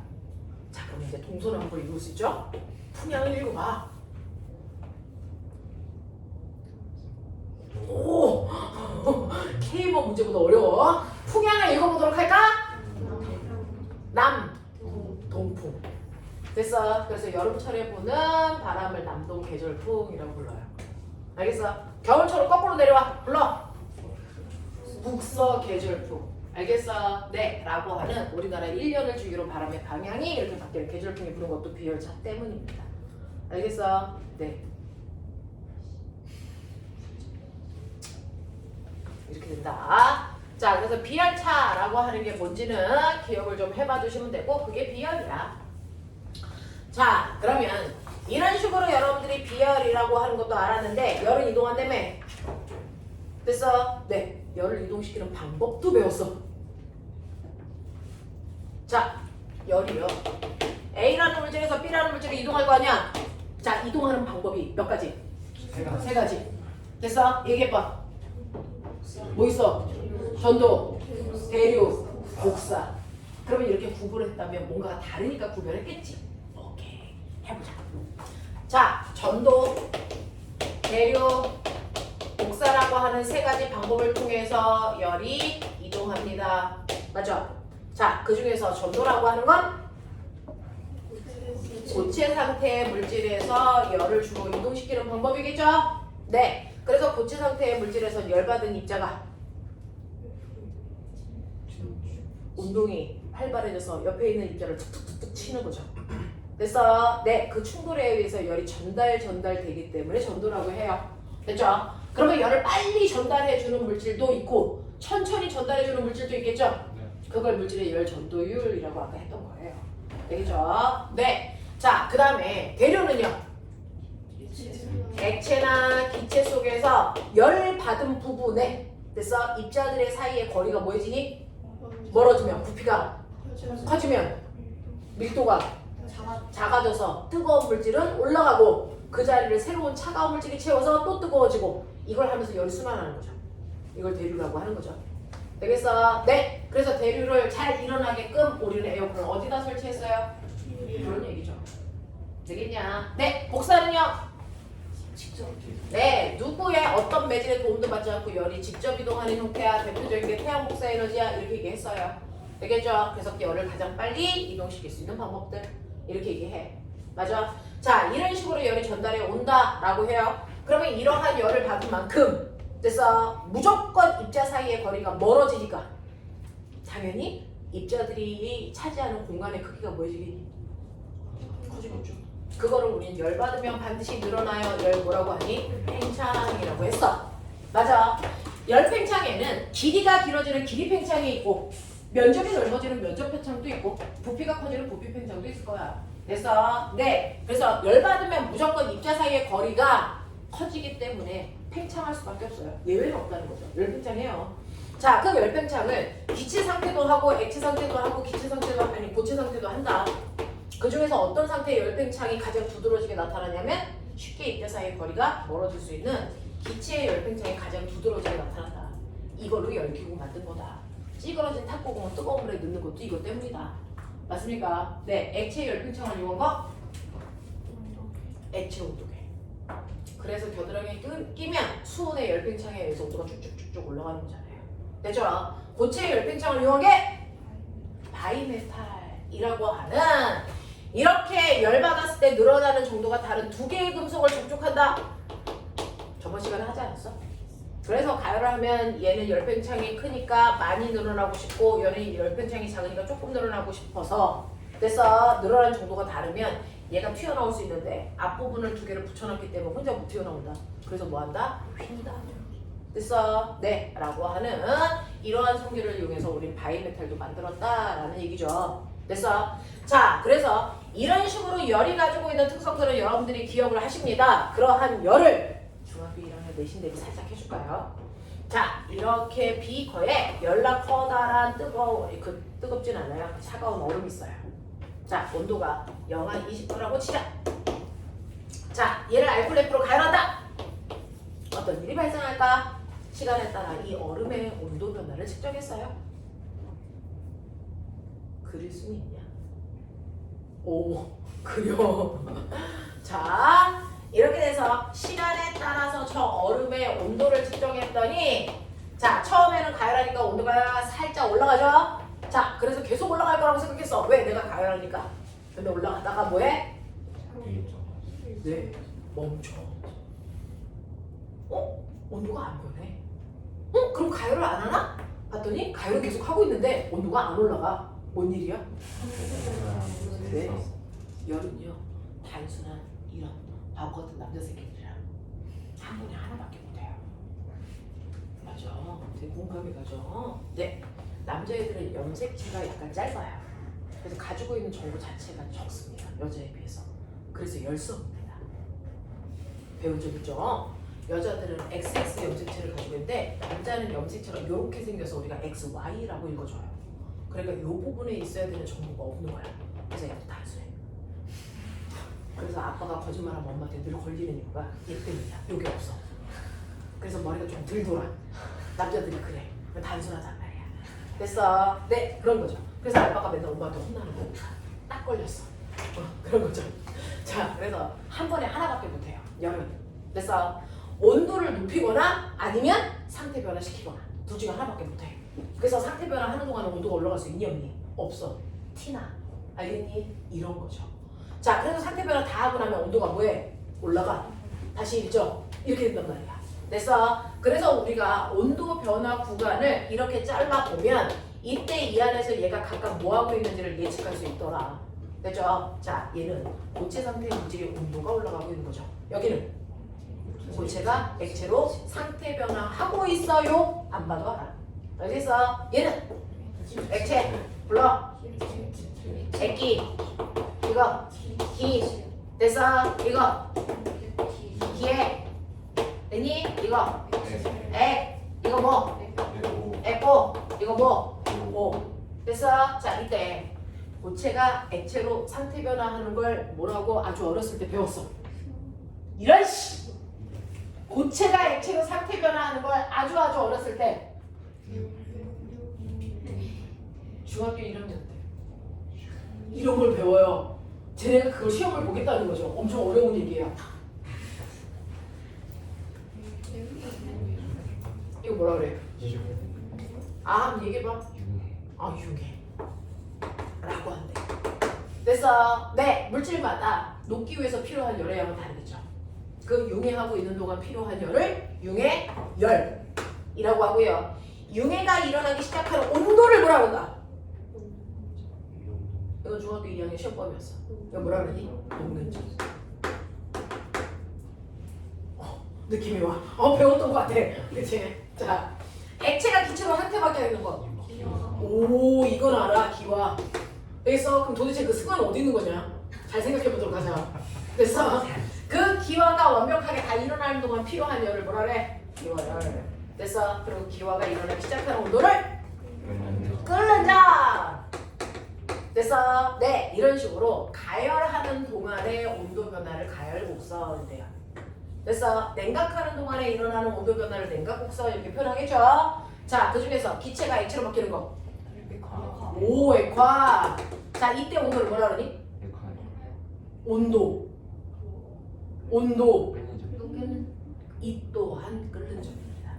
Speaker 1: 자, 그럼 이제 동서남북을 이룰 수 있죠? 풍향을 읽어봐. 오! K번 문제보다 어려워. 풍향을 읽어보도록 할까? 동풍. 됐어. 그래서 여름철에 부는 바람을 남동 계절풍이라고 불러요. 알겠어? 겨울철은 거꾸로 내려와. 불러. 북서 계절풍. 알겠어? 네. 라고 하는 우리나라 1년을 주기로 바람의 방향이 이렇게 바뀌는 계절풍이 부는 것도 비열차 때문입니다. 알겠어? 네. 이렇게 된다. 자, 그래서 비열차라고 하는 게 뭔지는 기억을 좀 해봐 주시면 되고 그게 비열이야. 자, 그러면 이런 식으로 여러분들이 비열이라고 하는 것도 알았는데 열은 이동한다며? 됐어? 네. 열을 이동시키는 방법도 배웠어. 자, 열이요. A라는 물질에서 B라는 물질이 이동할 거 아니야? 자, 이동하는 방법이 몇 가지? 세 가지. 됐어? 얘기해봐. 뭐 있어? 전도, 대류, 복사. 그러면 이렇게 구분을 했다면 뭔가가 다르니까 구별했겠지. 오케이. 해보자. 자, 전도, 대류, 복사라고 하는 세 가지 방법을 통해서 열이 이동합니다. 맞죠? 자, 그 중에서 전도라고 하는 건 고체 상태의 물질에서 열을 주로 이동시키는 방법이겠죠? 네. 그래서 고체 상태의 물질에서 열받은 입자가 운동이 활발해져서 옆에 있는 입자를 툭툭툭툭 치는 거죠. 됐어? 네. 그 충돌에 의해서 열이 전달되기 때문에 전도라고 해요. 됐죠? 그러면 열을 빨리 전달해주는 물질도 있고 천천히 전달해주는 물질도 있겠죠? 그걸 물질의 열 전도율이라고 아까 했던 거예요. 되겠죠? 네. 자, 그 다음에 대류는요. 액체나 기체 속에서 열 받은 부분에 됐어? 입자들의 사이의 거리가 뭐해지니? 멀어지면 부피가 커지면 밀도가 작아져서 뜨거운 물질은 올라가고 그 자리를 새로운 차가운 물질이 채워서 또 뜨거워지고 이걸 하면서 열이 순환하는 거죠. 이걸 대류라고 하는 거죠. 되겠어? 네. 그래서 대류를 잘 일어나게끔 우리는 에어컨을 어디다 설치했어요? 그런 얘기죠. 되겠냐? 네. 복사는요?
Speaker 2: 직접.
Speaker 1: 네. 누구의 어떤 매질의 도움도 받지 않고 열이 직접 이동하는 형태야. 대표적인 게 태양 복사 에너지야. 이렇게 얘기했어요. 되겠죠? 그래서 열을 가장 빨리 이동시킬 수 있는 방법들 이렇게 얘기해. 맞아? 자, 이런 식으로 열이 전달해 온다라고 해요. 그러면 이러한 열을 받은 만큼 그래서 무조건 입자 사이의 거리가 멀어지니까 당연히 입자들이 차지하는 공간의 크기가 뭐해지겠니? 커지겠죠. 그거를 우리는 열 받으면 반드시 늘어나요. 열 뭐라고 하니? 팽창이라고 했어. 맞아. 열 팽창에는 길이가 길어지는 길이 팽창이 있고 면적이 넓어지는 면적 팽창도 있고 부피가 커지는 부피 팽창도 있을 거야. 됐어? 네. 그래서 열 받으면 무조건 입자 사이의 거리가 커지기 때문에 팽창할 수밖에 없어요. 예외는 없다는 거죠. 열 팽창해요. 자, 그 열 팽창을 기체 상태도 하고 액체 상태도 하고 기체 상태도 아니 고체 상태도 한다. 그 중에서 어떤 상태의 열 팽창이 가장 두드러지게 나타나냐면 쉽게 입자 사이의 거리가 멀어질 수 있는 기체의 열 팽창이 가장 두드러지게 나타난다. 이걸로 열기구 만든 거다. 찌그러진 탁구공을 뜨거운 물에 넣는 것도 이것 때문이다. 맞습니까? 네, 액체 열 팽창을 이용한 거 액체 온도계. 그래서 겨드랑이에 끼면 수온의 열 팽창에 의해서 온도가 쭉쭉쭉쭉 올라가는 거잖아요. 됐죠? 고체의 열 팽창을 이용한 게 바이메탈이라고 하는 이렇게 열 받았을 때 늘어나는 정도가 다른 두 개의 금속을 접촉한다. 저번 시간에 하지 않았어? 그래서 가열을 하면 얘는 열 팽창이 크니까 많이 늘어나고 싶고 얘는 열 팽창이 작으니까 조금 늘어나고 싶어서 그래서 늘어나는 정도가 다르면 얘가 튀어나올 수 있는데 앞부분을 두 개를 붙여놨기 때문에 혼자 못 튀어나온다. 그래서 뭐한다? 휜다. 됐어? 네 라고 하는 이러한 성질을 이용해서 우린 바이메탈도 만들었다라는 얘기죠. 됐어? 자, 그래서 이런 식으로 열이 가지고 있는 특성들을 여러분들이 기억을 하십니다. 그러한 열을 중학교 1학년 내신 대비 살짝 해줄까요? 자, 이렇게 비커에 열나 커다란 뜨겁진 않아요. 차가운 얼음이 있어요. 자, 온도가 영하 20도라고 치자. 자, 얘를 알콜레프로 가열한다. 어떤 일이 발생할까? 시간에 따라 이 얼음의 온도 변화를 측정했어요. 그릴 수는 있냐? 오, 그려. 자, 이렇게 돼서 시간에 따라서 저 얼음의 온도를 측정했더니 자, 처음에는 가열하니까 온도가 살짝 올라가죠? 자, 그래서 계속 올라갈 거라고 생각했어. 왜? 내가 가열하니까. 근데 올라가다가 뭐해? 네, 멈춰. 온도가 안 변해. 그럼 가열을 안 하나? 봤더니 가열은 계속 하고 있는데 온도가 안 올라가. 뭔 일이야? 네, 열은요 단순한 이런 바보 같은 남자 새끼들이랑 한 번에 하나밖에 못해요. 맞아, 되게 공감이 가죠. 네, 남자애들은 염색체가 약간 짧아요. 그래서 가지고 있는 정보 자체가 적습니다. 여자에 비해서. 그래서 열 수 없습니다. 배운 적 있죠? 여자들은 XX 염색체를 가지고 있는데 남자는 염색체가 이렇게 생겨서 우리가 XY라고 읽어줘요. 그러니까 이 부분에 있어야 되는 정보가 없는 거야. 그래서 얘도 단순해. 그래서 아빠가 거짓말하면 엄마한테 늘 걸리는 이유가 얘 때문이야. 여기 없어. 그래서 머리가 좀 덜 돌아. 남자들이 그래. 단순하단 말이야. 됐어. 네, 그런 거죠. 그래서 아빠가 맨날 엄마한테 혼나는 거. 딱 걸렸어. 그런 거죠. 자, 그래서 한 번에 하나밖에 못해요. 열은. 됐어. 온도를 높이거나 아니면 상태 변화시키거나 둘 중에 하나밖에 못해. 그래서 상태 변화하는 동안에 온도가 올라갈 수 있니 없니? 없어. 티나. 알겠니? 이런 거죠. 자, 그래서 상태 변화 다 하고 나면 온도가 뭐해? 올라가. 다시 일정. 이렇게 된단 말이야. 됐어. 그래서 우리가 온도 변화 구간을 이렇게 잘라보면 이때 이 안에서 얘가 각각 뭐 하고 있는지를 예측할 수 있더라. 됐죠? 자, 얘는 고체 상태의 물질의 온도가 올라가고 있는 거죠. 여기는 고체가 액체로 상태 변화하고 있어요. 안 봐도 알아. 알겠어? 얘는 액체 불러. 액기 이거 기 됐어? 이거 기에 됐니? 이거 액 이거 뭐? 액고 이거 뭐? 오 됐어? 자, 이때 고체가 액체로 상태 변화하는 걸 뭐라고 아주 어렸을 때 배웠어. 이런 씨. 고체가 액체로 상태 변화하는 걸 아주 어렸을 때 중학교 1학년 때 이런 걸 배워요. 쟤네가 그걸 시험을 보겠다는 거죠. 엄청 어려운 얘기예요. 이거 뭐라 그래요? 아, 한번 얘기해봐. 융해 라고 한대. 됐어. 네, 물질마다 녹기 위해서 필요한 열의 양은 다르겠죠. 그 융해하고 있는 동안 필요한 열을 융해열이라고 하고요. 융해가 일어나기 시작하는 온도를 뭐라 그런다? 이건 중학교 2학년 시험범이었어. 이거 뭐라 그러니? 녹는점. 느낌이 와. 배웠던 것 같아. 그치? 자, 액체가 기체로 상태밖에 되는 거. 오, 이건 알아. 기화. 그래서 그럼 도대체 그 승화는 어디 있는 거냐? 잘 생각해 보도록 하자. 그래서 그 기화가 완벽하게 다 일어나는 동안 필요한 열을 뭐라 그래? 기화열. 됐어. 그리고 기화가 일어나기 시작하는 온도를 끓는 점. 됐어. 네, 이런 식으로 가열하는 동안의 온도 변화를 가열곡선인데요. 됐어. 냉각하는 동안에 일어나는 온도 변화를 냉각곡선 이렇게 표현하겠죠. 자, 그 중에서 기체가 액체로 바뀌는 거. 오, 액화. 자, 이때 온도를 뭐라 그러니? 온도. 이 또한 끓는 점입니다.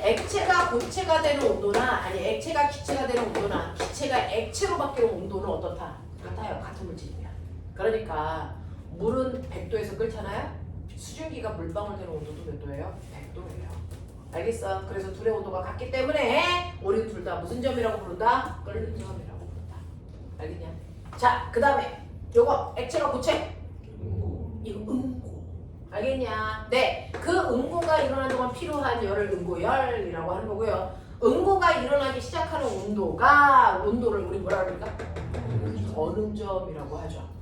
Speaker 1: 액체가 고체가 되는 온도나 아니 액체가 기체가 되는 온도나 기체가 액체로 바뀌는 온도는 어떻다? 같아요. 같은 물질이면. 그러니까 물은 100도에서 끓잖아요. 수증기가 물방울 되는 온도도 몇 도예요? 100도예요. 알겠어? 그래서 둘의 온도가 같기 때문에 우리 둘 다 무슨 점이라고 부른다? 끓는 점이라고 부른다. 알겠냐? 자, 그 다음에 요거 액체가 고체. 이거 음고. 알겠냐? 네, 그 음고가 일어나는 동안 필요한 열을 음고열이라고 하는 거고요. 음고가 일어나기 시작하는 온도를 우리 뭐라 그럴까? 어능점이라고 하죠.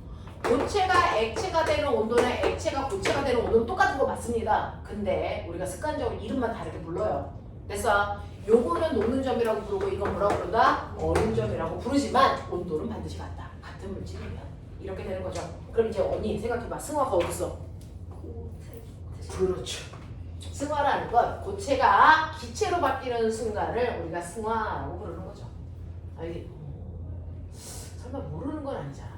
Speaker 1: 고체가 액체가 되는 온도나 액체가 고체가 되는 온도는 똑같은 거 맞습니다. 근데 우리가 습관적으로 이름만 다르게 불러요. 그래서 요거는 녹는점이라고 부르고 이건 뭐라고 부른다? 어능점이라고 부르지만 온도는 반드시 같다. 같은 물질이면 이렇게 되는 거죠. 그럼 이제 언니 생각해봐. 승화가 어딨어? 그렇죠. 승화라는 건 고체가 기체로 바뀌는 순간을 우리가 승화라고 부르는 거죠. 알겠? 설마 모르는 건 아니잖아.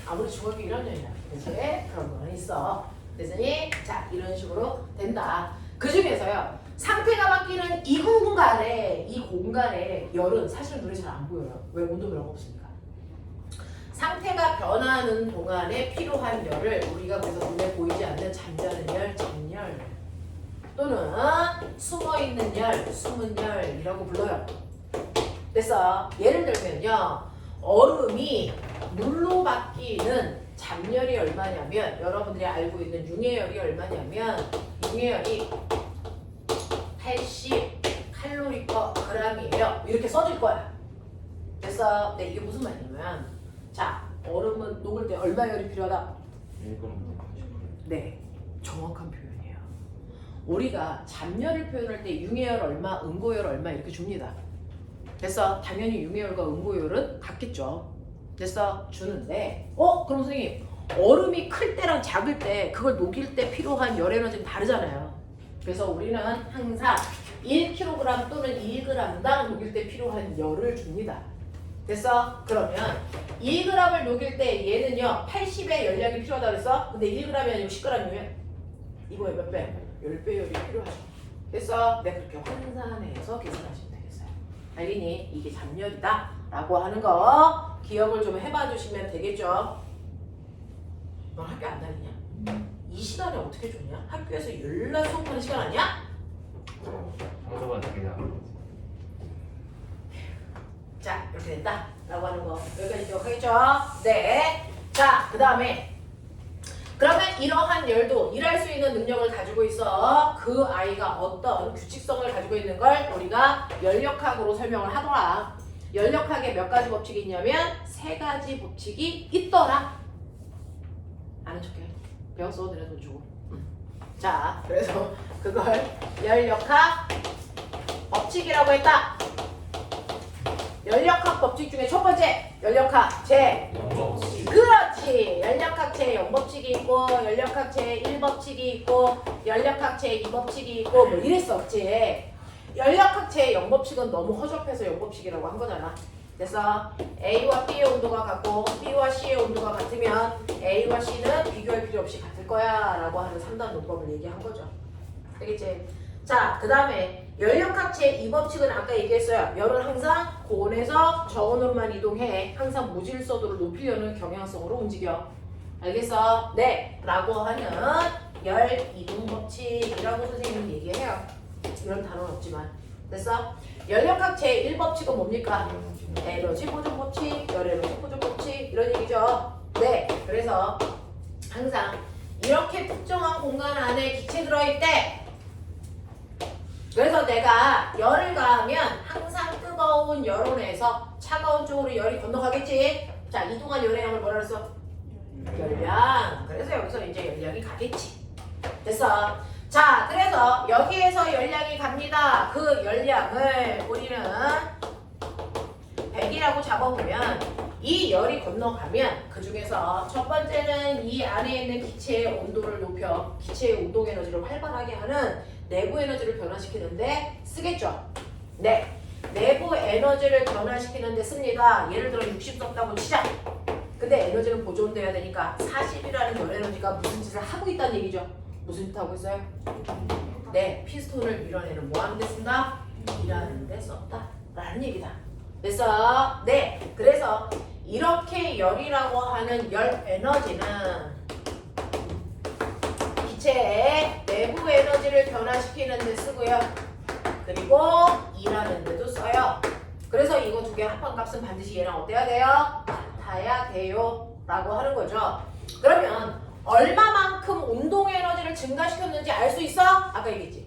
Speaker 1: 아무리 중학교 1학년이라 그치? 그런 거는 있어. 그랬더니 자, 이런 식으로 된다. 그 중에서요, 상태가 바뀌는 이 공간에 열은 사실 눈에 잘 안 보여요. 왜? 온도 변화가 없으니까. 상태가 변하는 동안에 필요한 열을 우리가 그래서 눈에 보이지 않는 잠자는 열, 잠열 또는 숨어있는 열, 숨은 열이라고 불러요. 됐어. 예를 들면요, 얼음이 물로 바뀌는 잠열이 얼마냐면 여러분들이 알고 있는 융해열이 얼마냐면 융해열이 80 칼로리/g이에요. 이렇게 써질 거야. 그래서 네, 이게 무슨 말이냐면 자, 얼음은 녹을 때 얼마 열이 필요하다? 네, 정확한 표현이에요. 우리가 잠열을 표현할 때 융해열 얼마, 음고열 얼마 이렇게 줍니다. 그래서 당연히 융해열과 음고열은 같겠죠. 그래서 주는데 그럼 선생님 얼음이 클 때랑 작을 때 그걸 녹일 때 필요한 열 에너지는 다르잖아요. 그래서 우리는 항상 1kg 또는 1g당 녹일 때 필요한 열을 줍니다. 됐어? 그러면 2g을 녹일 때 얘는요 80의 열량이 필요하다고 그랬어? 근데 1g이 아니고 10g이면 이거에 몇 배? 10배 열이 필요하죠. 됐어? 네, 그렇게 환산해서 계산하시면 되겠어요. 알겠니? 이게 잠열이다 라고 하는 거 기억을 좀 해봐 주시면 되겠죠. 넌 학교 안 다니냐? 이 시간에 어떻게 줬냐? 학교에서 열날 수업하는 시간 아니야?
Speaker 3: 평소가 되게 안
Speaker 1: 자, 이렇게 된다 라고 하는 거 여기까지 기억하겠죠? 네. 자, 그 다음에 그러면 이러한 열도 일할 수 있는 능력을 가지고 있어. 그 아이가 어떤 규칙성을 가지고 있는 걸 우리가 열역학으로 설명을 하더라. 열역학에 몇 가지 법칙이 있냐면 3가지 법칙이 있더라. 아는 척해. 배웠어, 너네 돈 주고. 자, 그래서 그걸 열역학 법칙이라고 했다. 연력학 법칙 중에 첫 번째 연력학 제 그렇지. 연력학 제 0법칙이 있고 연력학 제 1법칙이 있고 연력학 제 2법칙이 있고 뭐 이랬었지. 연력학 제 0법칙은 너무 허접해서 0법칙이라고 한 거잖아. 그래서 A와 B의 온도가 같고 B와 C의 온도가 같으면 A와 C는 비교할 필요 없이 같을 거야 라고 하는 3단 논법을 얘기한 거죠. 알겠지? 자, 그 다음에 연력학 제2법칙은 아까 얘기했어요. 열은 항상 고온에서 저온으로만 이동해. 항상 무질서도를 높이려는 경향성으로 움직여. 알겠어? 네. 라고 하는 열 이동법칙이라고 선생님은 얘기해요. 이런 단어는 없지만. 됐어? 연력학 제1법칙은 뭡니까? 에너지 보존 법칙, 열 에너지 보존 법칙 이런 얘기죠. 네. 그래서 항상 이렇게 특정한 공간 안에 기체 들어있대. 그래서 내가 열을 가하면 항상 뜨거운 열온에서 차가운 쪽으로 열이 건너가겠지. 자, 이동한 열의 양을 뭐라 그랬어? 열량. 그래서 여기서 이제 열량이 가겠지. 됐어. 자, 그래서 여기에서 열량이 갑니다. 그 열량을 우리는 100이라고 잡아보면 이 열이 건너가면 그 중에서 첫 번째는 이 안에 있는 기체의 온도를 높여 기체의 운동 에너지를 활발하게 하는 내부 에너지를 변화시키는데 쓰겠죠. 네. 내부 에너지를 변화시키는데 씁니다. 예를 들어 60 썼다고 치자. 근데 에너지는 보존돼야 되니까 40이라는 열 에너지가 무슨 짓을 하고 있다는 얘기죠. 무슨 짓 하고 있어요? 네. 피스톤을 밀어내는 뭐 하는 데 쓴다? 일하는 데 썼다. 라는 얘기다. 됐어? 네. 그래서 이렇게 열이라고 하는 열 에너지는 기체의 내부 에너지를 변화시키는 데 쓰고요. 그리고 일하는 데도 써요. 그래서 이거 두 개 합한값은 반드시 얘랑 어때야 돼요? 같아야 돼요. 라고 하는 거죠. 그러면 얼마만큼 운동 에너지를 증가시켰는지 알 수 있어? 아까 얘기했지.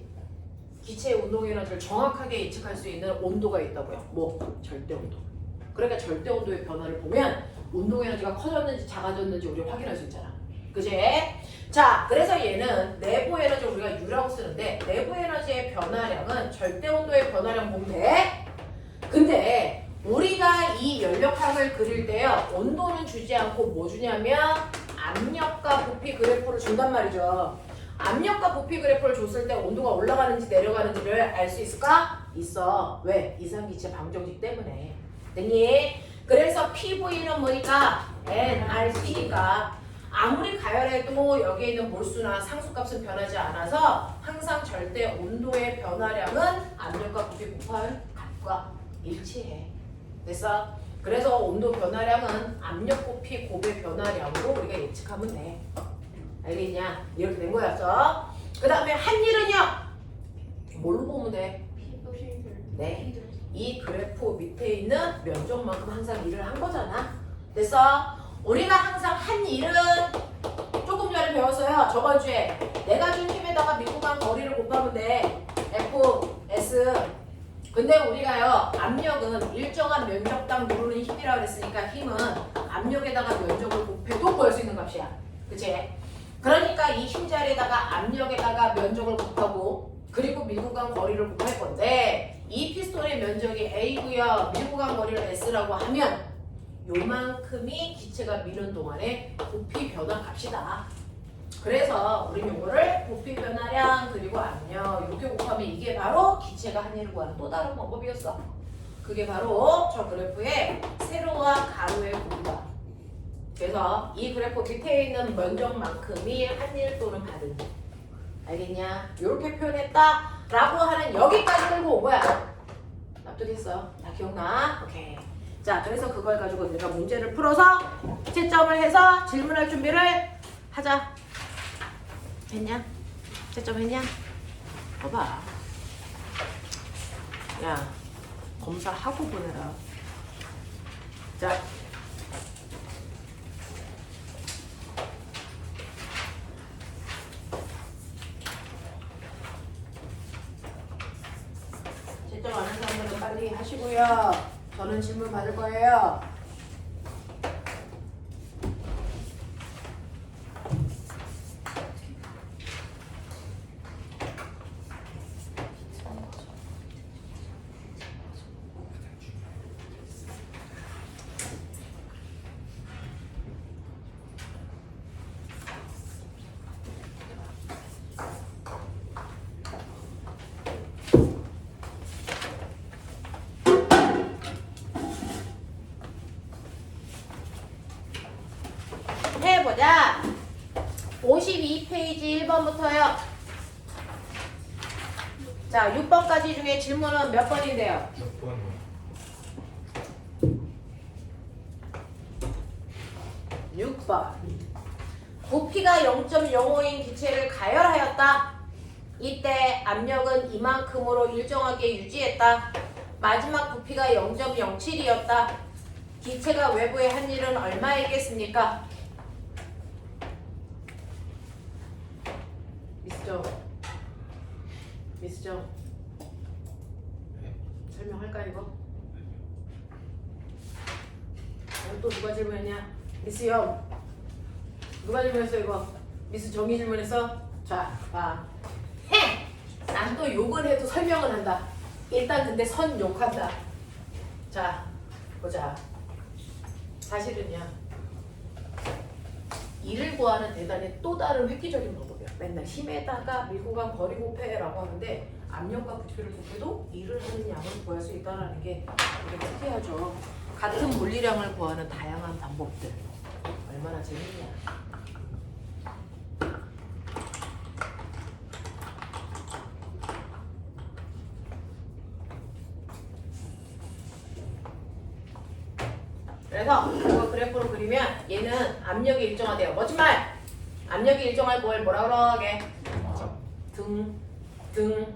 Speaker 1: 기체의 운동 에너지를 정확하게 예측할 수 있는 온도가 있다고요. 뭐? 절대 온도. 그러니까 절대 온도의 변화를 보면 운동 에너지가 커졌는지 작아졌는지 우리가 확인할 수 있잖아. 그지? 자, 그래서 얘는 내부 에너지를 우리가 U라고 쓰는데 내부 에너지의 변화량은 절대 온도의 변화량 보면 돼. 근데 우리가 이 연력학을 그릴 때요. 온도는 주지 않고 뭐 주냐면 압력과 부피 그래프를 준단 말이죠. 압력과 부피 그래프를 줬을 때 온도가 올라가는지 내려가는지를 알 수 있을까? 있어. 왜? 이상기체 방정식 때문에. 됐니? 그래서 PV는 뭐니까? nRT니까 아무리 가열해도 여기에 있는 몰수나 상수값은 변하지 않아서 항상 절대 온도의 변화량은 압력과 부피 곱할 값과 일치해. 됐어? 그래서 온도 변화량은 압력 부피 곱의 변화량으로 우리가 예측하면 돼. 알겠냐? 이렇게 된 거였어. 그 다음에 한 일은요. 뭘로 보면 돼? 네. 이 그래프 밑에 있는 면적만큼 항상 일을 한 거잖아. 됐어? 우리가 항상 한 일은 조금 전에 배웠어요. 저번 주에 내가 준 힘에다가 밀고간 거리를 곱하면 돼. F, S. 근데 우리가요. 압력은 일정한 면적당 누르는 힘이라고 그랬으니까 힘은 압력에다가 면적을 곱해도 구할 수 있는 값이야. 그치? 그러니까 이 힘 자리에다가 압력에다가 면적을 곱하고 그리고 밀고 간 거리를 곱할 건데 이 피스톤의 면적이 A고요. 밀고 간 거리를 S라고 하면 요만큼이 기체가 미는 동안에 부피 변화 값이다. 그래서 우리 요거를 부피 변화량 그리고 압력 이렇게 곱하면 이게 바로 기체가 한 일을 구하는 또 다른 방법이었어. 그게 바로 저 그래프의 세로와 가로의 곱이다. 그래서 이 그래프 밑에 있는 면적만큼이 한 일 또는 받은 일. 알겠냐? 이렇게 표현했다 라고 하는 여기까지 끌고 온 거야. 납득했어? 다 기억나? 오케이. 자, 그래서 그걸 가지고 내가 문제를 풀어서 채점을 해서 질문할 준비를 하자. 했냐? 채점했냐? 봐봐. 야, 검사하고 보내라. 자. 채점 안 한 사람들은 빨리 하시고요. 저는 질문 받을 거예요. 52페이지 1번부터요. 자, 6번까지 중에 질문은 몇 번인데요?
Speaker 3: 몇 번이요?
Speaker 1: 6번. 부피가 0.05인 기체를 가열하였다. 이때 압력은 이만큼으로 일정하게 유지했다. 마지막 부피가 0.07이었다. 기체가 외부에 한 일은 얼마이겠습니까? 미스정. 미스정.
Speaker 3: 네.
Speaker 1: 설명할까 이거? 또 누가 질문했냐? 미스 영. 누가 질문했어 이거? 미스 정이 질문했어? 자, 봐. 해! 난 또 욕을 해도 설명을 한다. 일단 근데 선 욕한다. 자, 보자. 사실은요. 이를 구하는 대단히 또 다른 획기적인 방법이야. 맨날 힘에다가 밀고 간 버리고 패라고 하는데 압력과 부피를 곱해도 일을 하는 양을 구할 수 있다는 게 되게 특이하죠. 같은 물리량을 구하는 다양한 방법들. 얼마나 재밌냐. 그래서 이거 그래프로 그리면 얘는 압력이 일정하대요. 멋진 말! 압력이 일정할 걸 뭐라 그러게? 등,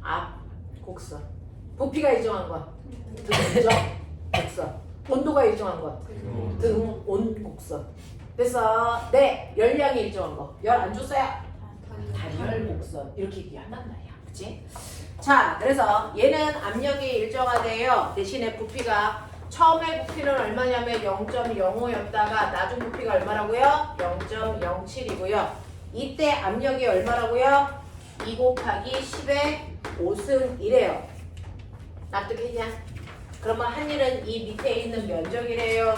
Speaker 1: 앞, 곡선. 부피가 일정한 것. 등, 곡선. 온도가 일정한 것. 등, 온, 곡선. 됐어. 네, 열량이 일정한 거. 열 안 줬어요? 단열 곡선. 이렇게 얘기한단 말이야. 그치? 자, 그래서 얘는 압력이 일정하대요. 대신에 부피가 처음에 부피는 얼마냐면 0.05였다가 나중 부피가 얼마라고요? 0.07이고요. 이때 압력이 얼마라고요? 2 곱하기 10의 5승 1이에요. 납득했냐? 그러면 한 일은 이 밑에 있는 면적이래요.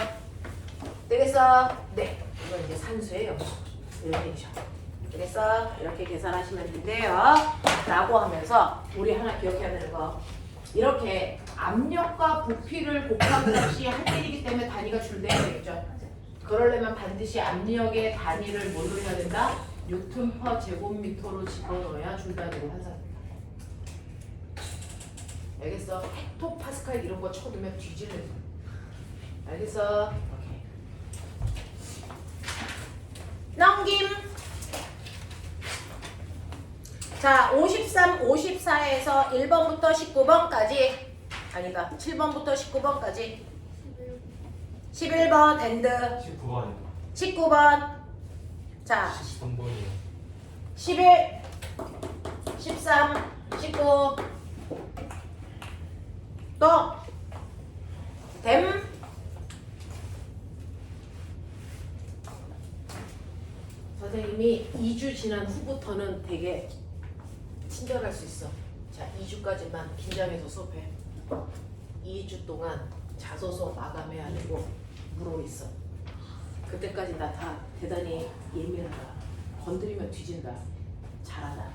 Speaker 1: 되겠어? 네. 이건 이제 산수예요. 이런 얘기죠. 되겠어? 이렇게 계산하시면 된대요. 라고 하면서 우리 하나 기억해야 되는 거. 이렇게 압력과 부피를 곱한 값이 한 일이기 때문에 단위가 줄돼야 되겠죠. 그러려면 반드시 압력의 단위를 뭘로 해야 된다? 뉴턴 퍼 제곱미터로 집어넣어야 줄 단위로 환산됩니다. 알겠어? 헥토 파스칼 이런 거 쳐두면 뒤질래. 알겠어? 오케이. 넘김. 자, 53, 54에서 1번부터 19번까지 아니다, 7번부터 19번까지 11번 앤드
Speaker 3: 19번이요.
Speaker 1: 19번 자,
Speaker 3: 13번이요.
Speaker 1: 11, 13, 19 또 댐 선생님이 2주 지난 후부터는 되게 친절할 수 있어. 자, 2주까지만 긴장해서 수업해. 2주 동안 자소서 마감해야 되고 물어 있어. 그때까지 나 다 대단히 예민하다. 건드리면 뒤진다. 잘하다.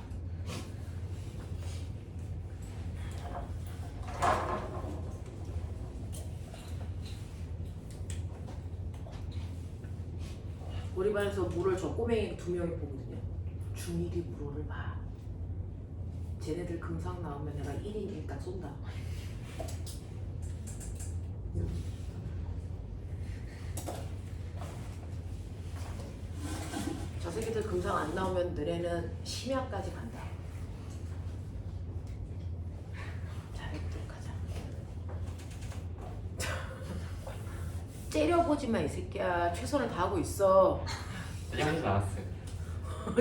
Speaker 1: 우리 반에서 물을 저 꼬맹이 2명이 보거든요. 중1이 물어를 봐. 쟤네들 금상 나오면 내가 1인 1당 쏜다. 저 새끼들 금상 안 나오면 너네는 심야까지 간다. 잘해보도록 하자. 째려보지 마, 이 새끼야. 최선을 다하고 있어.
Speaker 3: 하지 않았어요.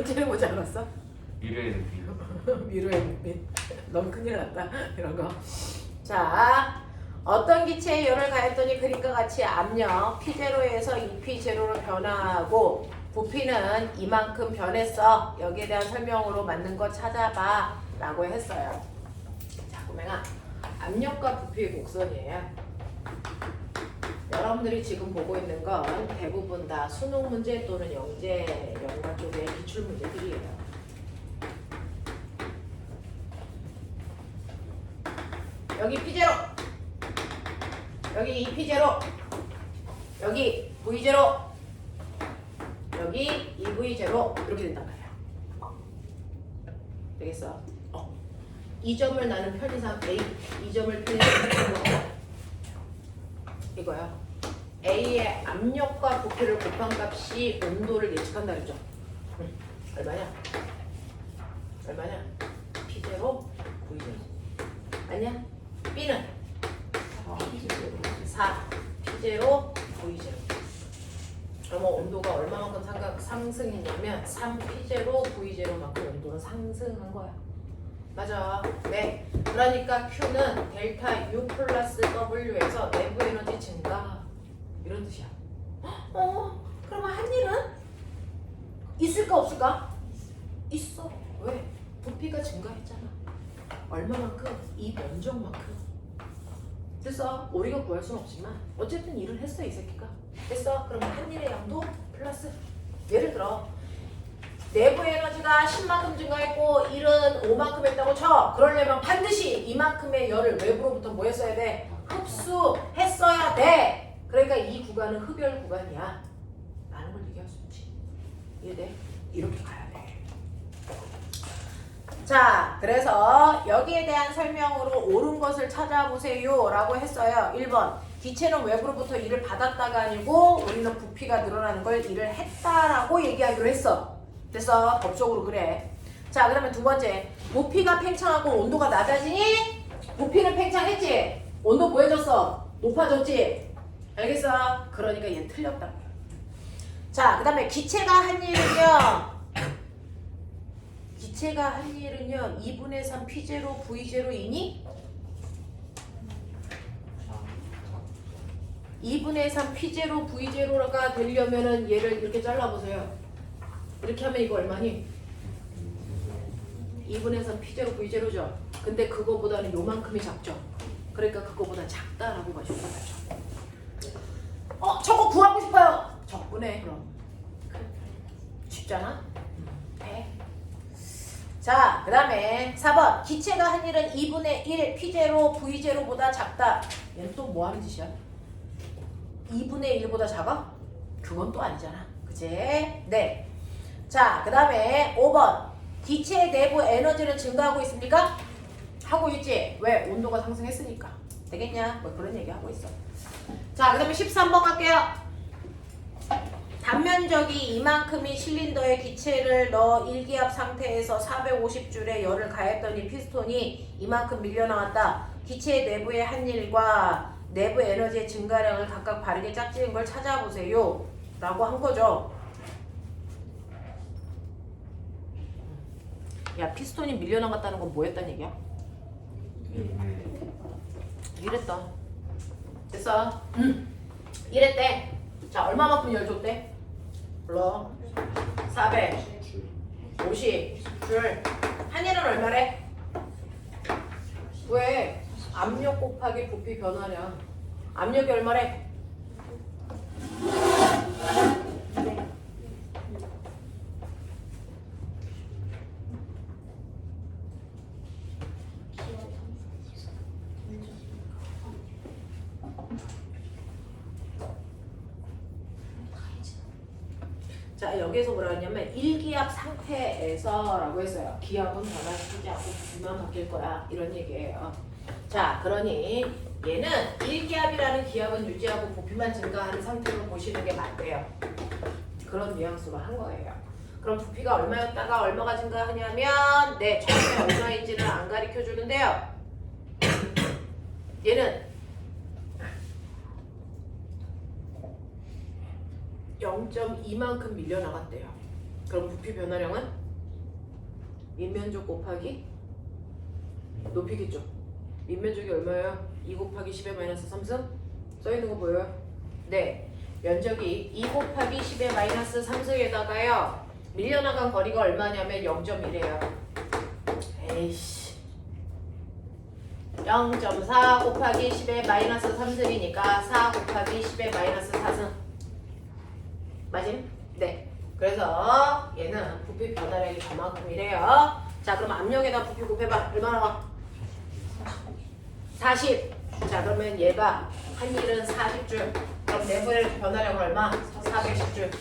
Speaker 1: 째려보지 않았어?
Speaker 3: 미래의 느낌.
Speaker 1: 미로의 눈빛. 너무 큰일 났다. 이런 거. 자, 어떤 기체에 열을 가했더니 그림과 같이 압력 P0에서 2P0로 변화하고 부피는 이만큼 변했어. 여기에 대한 설명으로 맞는 거 찾아봐 라고 했어요. 자, 꼬맹아, 압력과 부피의 곡선이에요. 여러분들이 지금 보고 있는 건 대부분 다 수능 문제 또는 영재, 영어 쪽의 기출 문제들이에요. 여기 P0, 여기 2P0, 여기 V0, 여기 여기 2V0 이렇게 된단 말이야. 되겠어? 이 점을 나는 편의상 A, 이 점을 편의상 이거야. A의 압력과 부피를 곱한 값이 온도를 예측한다 그랬죠? 얼마냐? 얼마냐? P0, V0. 아니야? B는 4, P0, V0. 그러면 온도가 얼마만큼 상승했냐면 3P0, V0만큼 온도는 상승한 거야. 맞아. 네. 그러니까 Q는 델타 U 플러스 W에서 내부 에너지 증가 이런 뜻이야. 그러면 한 일은 있을까 없을까? 있어. 왜? 부피가 증가했잖아. 얼마만큼? 이 면적만큼. 됐어. 우리가 구할 수는 없지만 어쨌든 일을 했어 이 새끼가. 됐어. 그러면 한 일의 양도 플러스. 예를 들어 내부 에너지가 10만큼 증가했고 일은 5만큼 했다고 쳐. 그러려면 반드시 이만큼의 열을 외부로부터 뭐 했어야 돼? 흡수했어야 돼. 그러니까 이 구간은 흡열 구간이야 라는 걸 얘기할 수 있지. 이해돼? 이렇게 가야 돼. 자, 그래서 여기에 대한 설명으로 옳은 것을 찾아보세요 라고 했어요. 1번 기체는 외부로부터 일을 받았다가 아니고 우리는 부피가 늘어나는 걸 일을 했다라고 얘기하기로 했어. 됐어. 법적으로 그래. 자, 그러면 두 번째 부피가 팽창하고 온도가 낮아지니 부피는 팽창했지? 온도 보여줬어. 높아졌지? 알겠어? 그러니까 얘는 틀렸다. 자, 그 다음에 기체가 한 일은요 2분의 3 P0 V0이니 2분의 3 P0 V0가 되려면은 얘를 이렇게 잘라보세요. 이렇게 하면 이거 얼마니? 2분의 3 P0 V0죠. 근데 그거보다는 요만큼이 작죠. 그러니까 그거보다 작다라고 봐주는 거죠. 저거 구하고 싶어요. 적분해 그럼. 쉽잖아? 네. 자, 그 다음에 4번 기체가 한 일은 2분의 1 P0 V0보다 작다. 얘는 또 뭐 하는 짓이야? 2분의 1보다 작아? 그건 또 아니잖아. 그치? 네. 자, 그 다음에 5번 기체의 내부 에너지는 증가하고 있습니까? 하고 있지. 왜? 온도가 상승했으니까. 되겠냐? 뭐 그런 얘기 하고 있어. 자, 그 다음에 13번 갈게요. 단면적이 이만큼의 실린더에 기체를 넣어 일기압 상태에서 450줄의 열을 가했더니 피스톤이 이만큼 밀려나왔다. 기체의 내부의 한 일과 내부 에너지의 증가량을 각각 바르게 짝지은 걸 찾아보세요 라고 한 거죠. 야, 피스톤이 밀려나갔다는 건 뭐 했단 얘기야? 이랬다. 됐어? 이랬대. 자, 얼마만큼 열 줬대? 불러. 450줄. 한 일은 얼마래? 왜? 압력 곱하기 부피 변화량. 압력이 얼마래? 자, 여기에서 뭐라 했냐면 일기압 상태에서 라고 했어요. 기압은 변화시키지 않고 부피만 바뀔 거야 이런 얘기예요. 자, 그러니 얘는 일기압이라는 기압은 유지하고 부피만 증가하는 상태로 보시는 게 맞대요. 그런 뉘앙스로 한 거예요. 그럼 부피가 얼마였다가 얼마가 증가하냐면 네, 처음에 얼마인지는 안 가르쳐 주는데요. 얘는 0.2만큼 밀려나갔대요. 그럼 부피 변화량은 밑면적 곱하기 높이겠죠. 밑면적이 얼마예요? 2 곱하기 10의 마이너스 3승? 써있는 거 보여요? 네. 면적이 2 곱하기 10의 마이너스 3승에다가요. 밀려나간 거리가 얼마냐면 0.1이에요. 에이씨. 0.4 곱하기 10의 마이너스 3승이니까 4 곱하기 10의 마이너스 4승. 맞임? 네. 그래서 얘는 부피 변화량이 저만큼이래요. 자, 그럼 압력에다 부피 곱해봐. 얼마나 와? 40. 자, 그러면 얘가 한 일은 40줄. 그럼 내부의 변화량은 얼마? 410줄.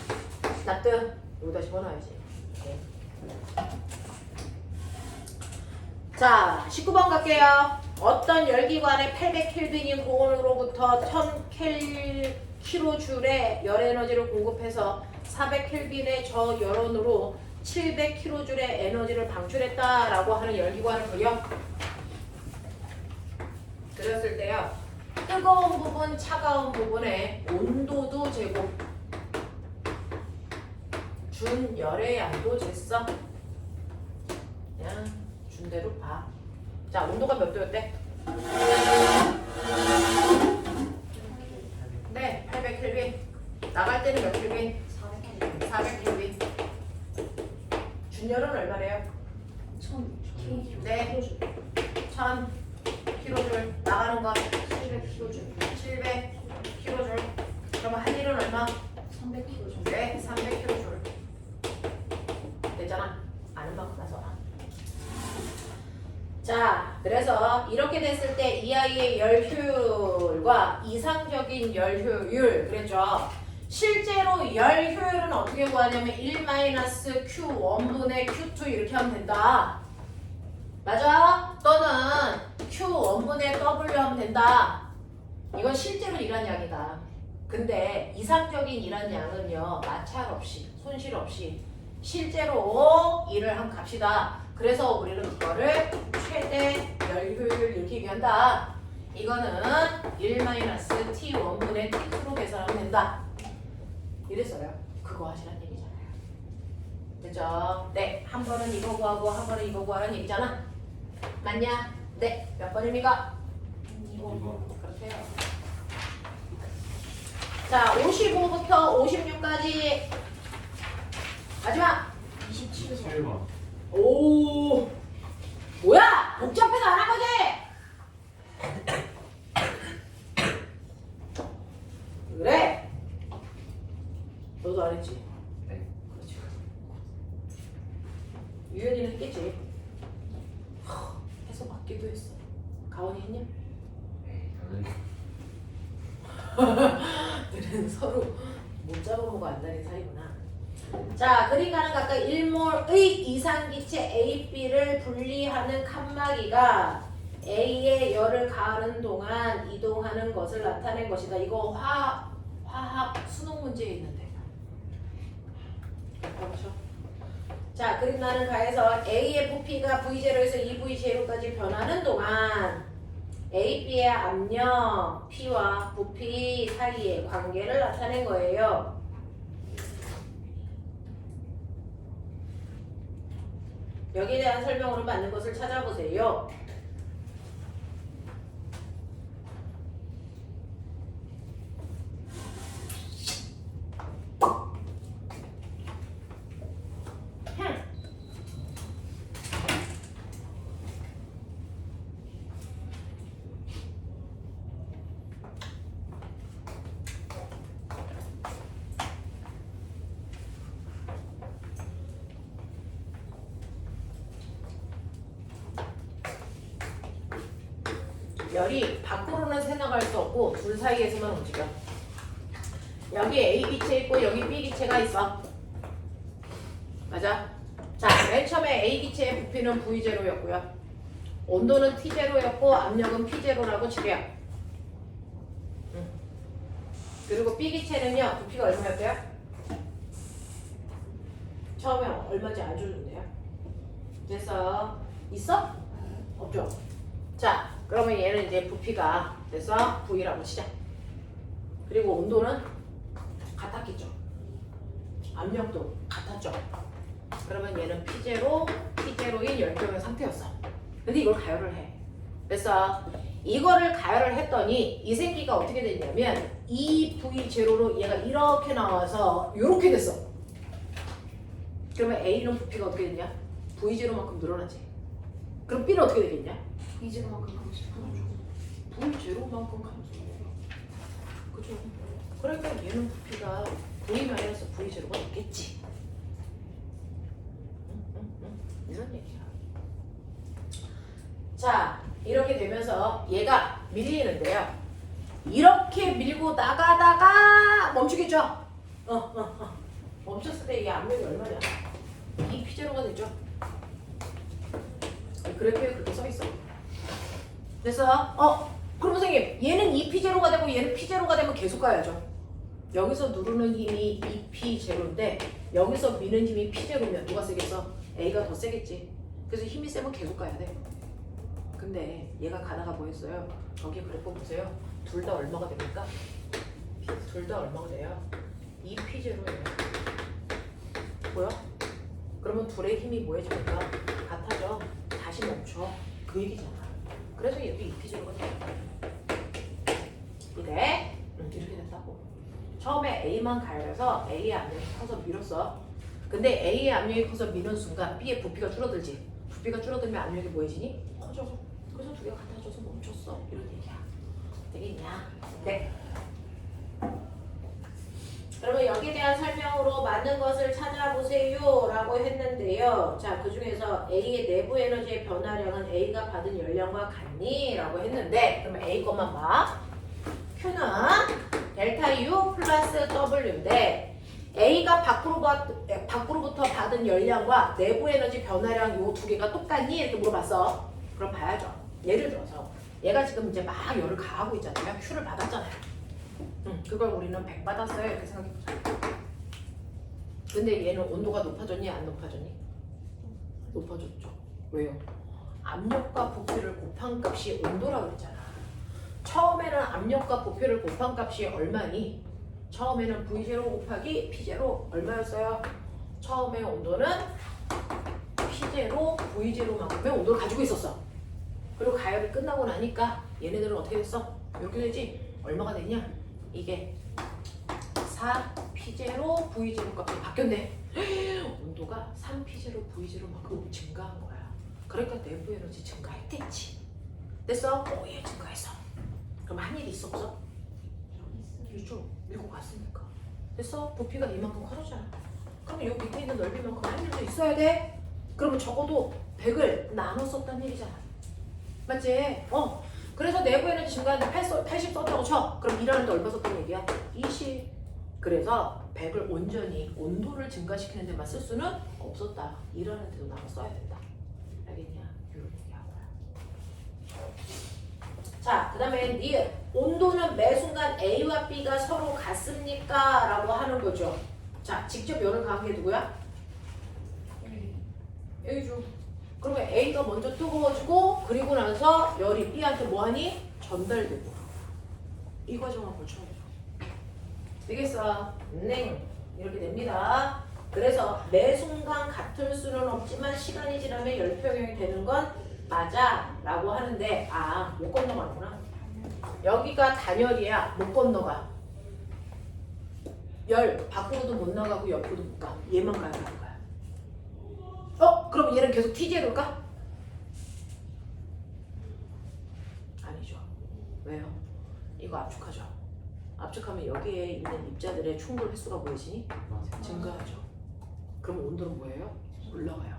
Speaker 1: 납득? 여기다 집어넣어야지. 네. 자, 19번 갈게요. 어떤 열기관의 800켈빈인 고온으로부터 1000kJ의 열 에너지를 공급해서 400켈빈의 저열온으로 700kJ의 에너지를 방출했다라고 하는 열기관을 그려. 그렸을 때요. 뜨거운 부분, 차가운 부분의 온도도 재고 준 열의 양도 쟀어. 그냥 준 대로 봐. 자, 온도가 몇 도였대? 네, 800켈빈. 나갈 때는 몇 켈빈? 400켈빈. 준열은 얼마래요?
Speaker 2: 1000kg.
Speaker 1: 네. 1000kJ. 나가는 건 700kJ. 700kJ. 그러면 한 일은 얼마?
Speaker 2: 300kg.
Speaker 1: 네, 300kJ. 됐잖아. 아는 만큼 나서. 자, 그래서 이렇게 됐을 때 이 아이의 열 효율과 이상적인 열 효율 그랬죠. 실제로 열 효율은 어떻게 구하냐면 1-Q1분의 Q2 이렇게 하면 된다. 맞아? 또는 Q1분의 W 하면 된다. 이건 실제로 일한 양이다. 근데 이상적인 일한 양은요, 마찰 없이, 손실 없이 실제로 일을 한 값이다. 그래서 우리는 그거를 최대 열 효율 이렇게 얘기한다. 이거는 1-T1분의 T2로 계산하면 된다. 이랬어요. 그거 하시란 얘기잖아요. 됐죠? 네. 한 번은 이거 구하고 한 번은 이거 구하라는 얘기잖아. 맞냐? 네. 몇 번입니까?
Speaker 2: 2번.
Speaker 1: 그렇대요. 자, 55부터 56까지 마지막
Speaker 2: 27번.
Speaker 3: 7번.
Speaker 1: 오 뭐야 복잡해서 안 한 거지? 그래 너도 안 했지?
Speaker 3: 네.
Speaker 1: 그렇지. 유연이는 했겠지. 해서 맞기도 했어. 가온이 했냐?
Speaker 3: 네. 저는
Speaker 1: 너는 서로 못 잡아먹어 안다는 사이구나. 자, 그러니까는 각각 1몰의 이상기체 A, B를 분리하는 칸막이가 A의 열을 가하는 동안 이동하는 것을 나타낸 것이다. 이거 화학 수능 문제에 있는데. 그렇죠? 자, 그림 나는 가에서 A의 부피가 V0에서 2V0까지 변하는 동안 A, B의 압력, P와 부피 사이의 관계를 나타낸 거예요. 여기에 대한 설명으로 맞는 것을 찾아보세요. 열이 밖으로는 새나갈 수 없고 둘 사이에서만 움직여. 여기 A 기체 있고 여기 B 기체가 있어. 맞아? 자, 맨 처음에 A 기체의 부피는 V0였고요. 온도는 T0였고 압력은 P0라고 칠이야. 그리고 B 기체는요, 부피가 얼마였대요? 처음에 얼마인지 알려줬는데요. 됐어? 있어? 없죠? 자, 그러면 얘는 이제 부피가 됐어? V라고 치자. 그리고 온도는 같았겠죠. 압력도 같았죠. 그러면 얘는 P0, T0인 열경의 상태였어. 근데 이걸 가열을 해. 됐어? 이거를 가열을 했더니 이 새끼가 어떻게 됐냐면 이 V0로 얘가 이렇게 나와서 이렇게 됐어. 그러면 A는 부피가 어떻게 됐냐? V0만큼 늘어나지. 그럼 B는 어떻게 되겠냐?
Speaker 2: 이제만큼 감소.
Speaker 1: V0만큼 감소해요. 그죠? 그러니까 얘는 부피가 V-V0가 됐겠지. 이런 얘기야. 자, 이렇게 되면서 얘가 밀리는데요. 이렇게 밀고 나가다가 멈추겠죠? 멈췄을 때 이 압력이 얼마냐? 이 P0가 되죠. 그래프에 그렇게 써 있어. 그래서 그럼 선생님 얘는 2P0가 되고 얘는 P0가 되면 계속 가야죠. 여기서 누르는 힘이 2P0인데 여기서 미는 힘이 P0면 누가 세겠어? A가 더 세겠지. 그래서 힘이 세면 계속 가야 돼. 근데 얘가 가다가 뭐였어요? 저기 그래프 보세요. 둘 다 얼마가 됩니까? 둘 다 얼마가 돼요? 2P0예요. 뭐야? 그러면 둘의 힘이 뭐해집니까? 같아져. 다시 멈춰. 그 얘기잖아. 그래서 얘도 2P0가 돼. 이래? 이렇게 된다고. 처음에 A만 가열해서 A의 압력이 커서 밀었어. 근데 A의 압력이 커서 미는 순간 B의 부피가 줄어들지. 부피가 줄어들면 압력이 뭐해지니? 커져. 그래서 두 개가 같아져서 멈췄어. 이런 얘기야. 되겠냐? 네. 그러면 여기에 대한 설명으로 맞는 것을 찾아보세요 라고 했는데요. 자, 그 중에서 A의 내부 에너지의 변화량은 A가 받은 열량과 같니? 라고 했는데 그러면 A 것만 봐. Q는 델타 U 플러스 W인데 A가 밖으로부터 받은 열량과 내부 에너지 변화량 요 두 개가 똑같니? 이렇게 물어봤어. 그럼 봐야죠. 예를 들어서 얘가 지금 이제 막 열을 가하고 있잖아요. Q를 받았잖아요. 그걸 우리는 100 받았어요. 이렇게 생각해보자. 근데 얘는 온도가 높아졌니? 안 높아졌니? 높아졌죠. 왜요? 압력과 부피를 곱한 값이 온도라고 그랬잖아. 처음에는 압력과 부피를 곱한 값이 얼마니? 처음에는 V0 곱하기 P0 얼마였어요? 처음에 온도는 P0 V0만큼의 온도를 가지고 있었어. 그리고 가열이 끝나고 나니까 얘네들은 어떻게 됐어? 이렇게 되지? 얼마가 되냐? 이게 4P0 V0 값이 바뀌었네. 온도가 3P0 V0만큼 증가한 거야. 그러니까 내부 에너지 증가했겠지. 됐어? 얘 증가했어. 그럼 한 일이 있어 없어? 있죠. 밀고 갔으니까. 됐어? 부피가 이만큼 커졌잖아. 그러면 여기 밑에 있는 넓이만큼 한 일도 있어야 돼? 그러면 적어도 100을 나눠 썼다는 얘기잖아. 맞지? 그래서 내부 에너지 증가하는데 80 썼다고 쳐. 그럼 일하는데 얼마 썼다는 얘기야? 20. 그래서 100을 온전히 온도를 증가시키는 데만 쓸 수는 없었다. 일하는 데도 나눠 써야 된다. 알겠냐? 이런 얘기하는 거야. 자, 그 다음에 니은. 온도는 매 순간 A와 B가 서로 같습니까? 라고 하는 거죠. 자, 직접 열을 가한 게 누구야? A죠. 그러면 A가 먼저 뜨거워지고 그리고 나서 열이 B한테 뭐하니? 전달되고. 이 과정을 거쳐야 돼요. 되겠어? 네. 이렇게 됩니다. 그래서 매 순간 같을 수는 없지만 시간이 지나면 열평형이 되는 건 맞아 라고 하는데 못 건너가는구나. 여기가 단열이야. 못 건너가. 열 밖으로도 못 나가고 옆으로도 못 가. 얘만 가야 하는 거야. 그럼 얘는 계속 T0일까? 아니죠. 왜요? 이거 압축하죠. 압축하면 여기에 있는 입자들의 충돌 횟수가 뭐해지니? 증가하죠. 그럼 온도는 뭐예요? 올라가요.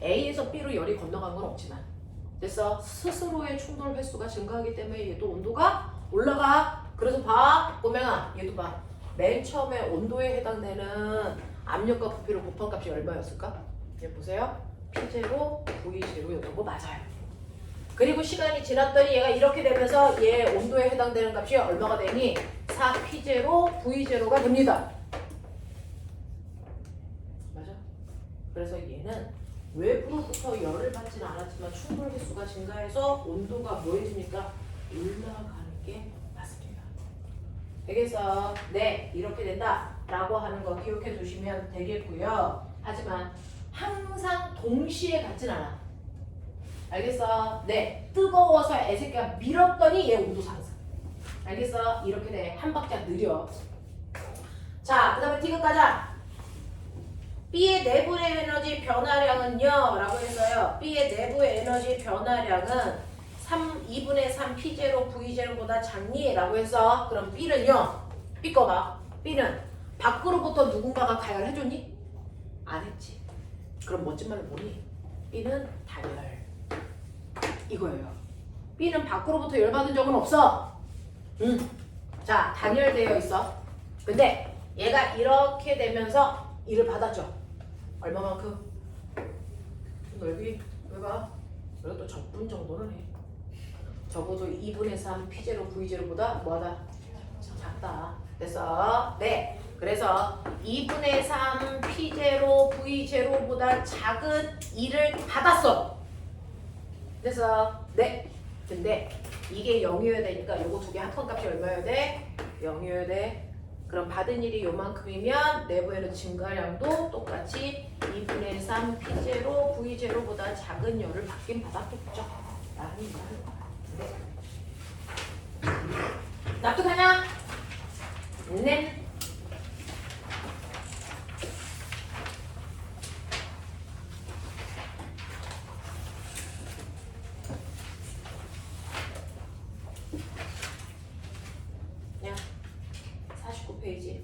Speaker 1: A에서 B로 열이 건너간 건 없지만 됐어? 스스로의 충돌 횟수가 증가하기 때문에 얘도 온도가 올라가. 그래서 봐. 꼬맹아 얘도 봐. 맨 처음에 온도에 해당되는 압력과 부피를 곱한 값이 얼마였을까? 얘 보세요. P0, V0였던 거 맞아요. 그리고 시간이 지났더니 얘가 이렇게 되면서 얘 온도에 해당되는 값이 얼마가 되니? 4P0, V0가 됩니다. 맞아? 그래서 얘는 외부로부터 열을 받지는 않았지만 충돌 횟수가 증가해서 온도가 뭐해집니까? 올라가는 게 맞습니다. 되겠어? 네, 이렇게 된다 라고 하는 거 기억해 두시면 되겠고요. 하지만 항상 동시에 같진 않아. 알겠어? 네, 뜨거워서 애새끼가 밀었더니 얘 온도 상승. 알겠어? 이렇게 돼. 한 박자 느려. 자, 그 다음에 디귿 가자. B의 내부 에너지 변화량은요 라고 했어요. B의 내부 에너지 변화량은 2분의 3 P0 V0보다 작니? 라고 해서 그럼 B는요. B 거 봐. B는 밖으로부터 누군가가 가열해줬니? 안 했지. 그럼 멋진 말로 뭐니? B는 단열. 이거예요. B는 밖으로부터 열받은 적은 없어. 자, 단열되어 있어. 근데 얘가 이렇게 되면서 2를 받았죠? 얼마만큼? 넓이 봐. 그래도 적분 정도는 해. 적어도 2분의 3 P0 V0보다 뭐하다? 작다. 됐어? 네. 그래서 2분의 3 P0 V0보다 작은 2를 받았어. 됐어? 네. 근데 이게 0이어야 되니까 요거 두 개 합성값이 얼마여야 돼? 0이어야 돼. 그럼 받은 일이 요만큼이면 내부에는 증가량도 똑같이 2분의 3 P0 V0보다 작은 열을 받긴 받았겠죠. 라는 말을 네. 납득하냐? 네. 야, 49페이지.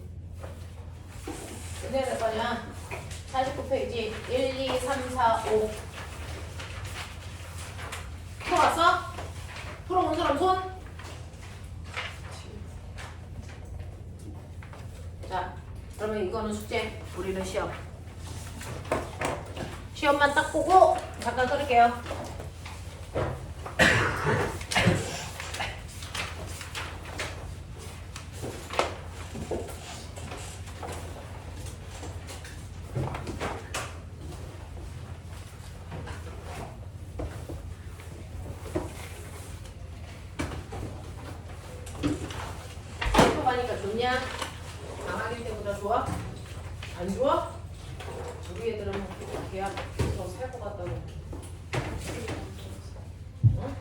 Speaker 1: 근데 몇 번이야? 49페이지 1, 2, 3, 4, 5 풀어왔어? 풀어온 사람 손? 자, 그러면 이거는 숙제, 우리는 시험. 시험만 딱 보고 잠깐 끊을게요. 가니까 좋냐? 방학일 때보다 좋아? 안 좋아? 우리 애들은 계약 더 살 것 같다고. 응?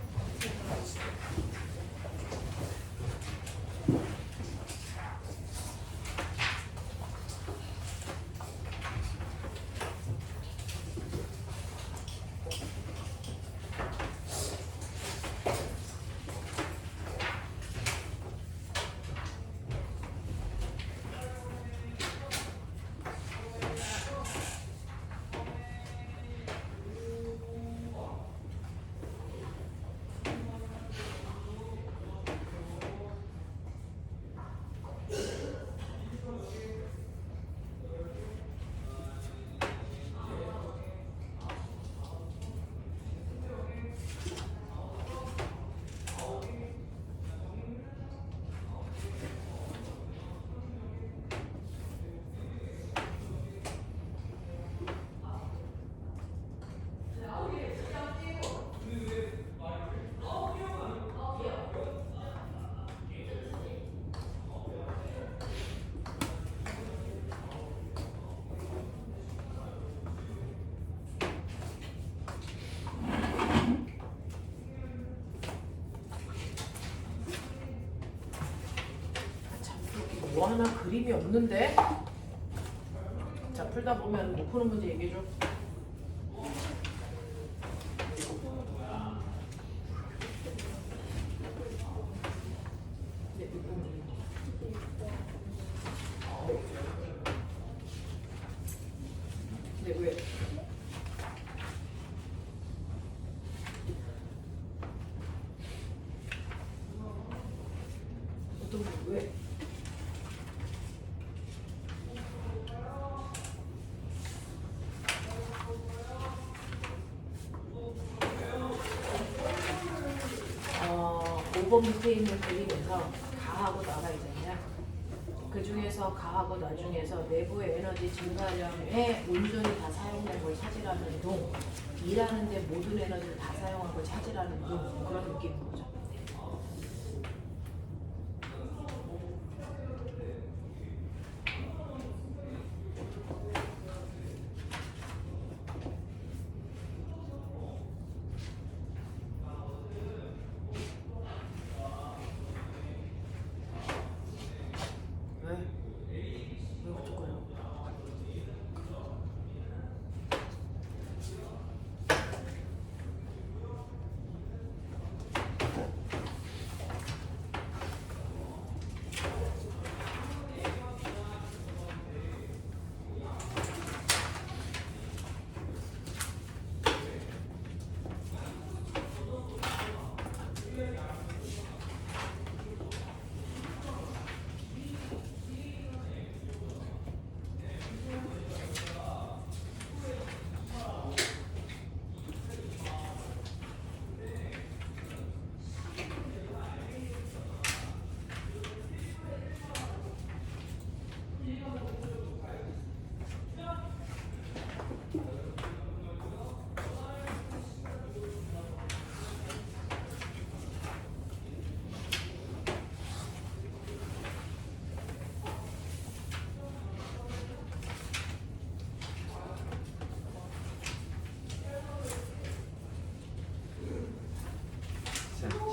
Speaker 1: 뭐 하나 그림이 없는데? 자, 풀다 보면 못 푸는 문제 얘기해줘. 근데 왜? 어떤 거 왜? 어, 5번 밑에 있는 그림에서 가하고 나가 있잖아요. 그 중에서 가하고 나 중에서 내부의 에너지 증가량에 온전히 다 사용된 걸 찾으라는 둥, 일하는데 모든 에너지를 다 사용한 걸 찾으라는 둥, 그런 느낌인 거죠. 왜? 왜 붙을 거야?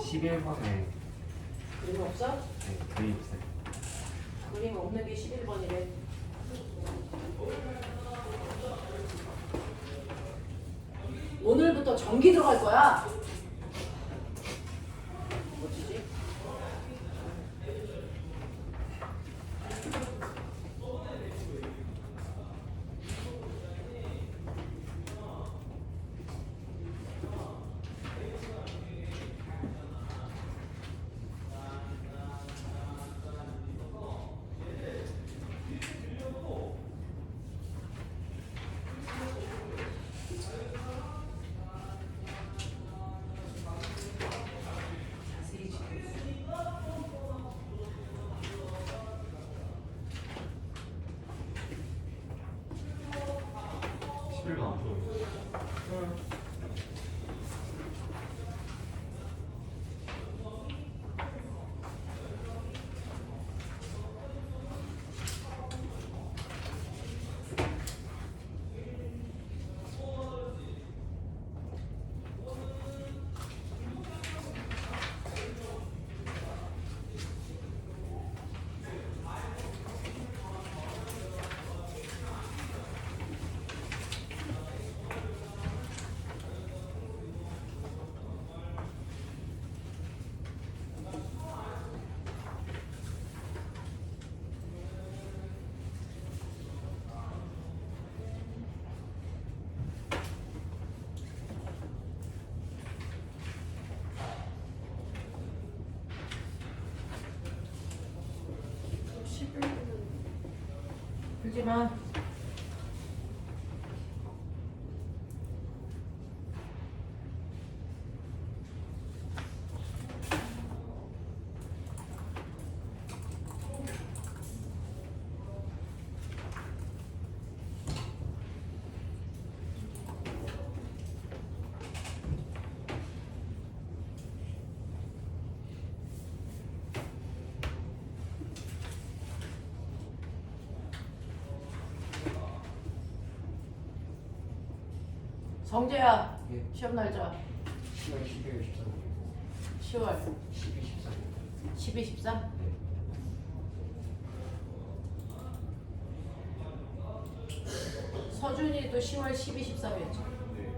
Speaker 3: 11번에
Speaker 1: 그림 없어?
Speaker 3: 네, 그림 있어요.
Speaker 1: 그림 없는 게 11번이래. 오늘부터 전기 들어갈 거야. 뭐지? 자세히 지켜.
Speaker 3: 11번 안 보여요.
Speaker 1: 응. 풀지 마. 성재야,
Speaker 3: 예.
Speaker 1: 시험 날짜
Speaker 3: 10월 12일 13일.
Speaker 1: 10월
Speaker 3: 12, 13일.
Speaker 1: 12, 13?
Speaker 3: 네.
Speaker 1: 서준이도 10월 12, 13이었지.
Speaker 3: 네.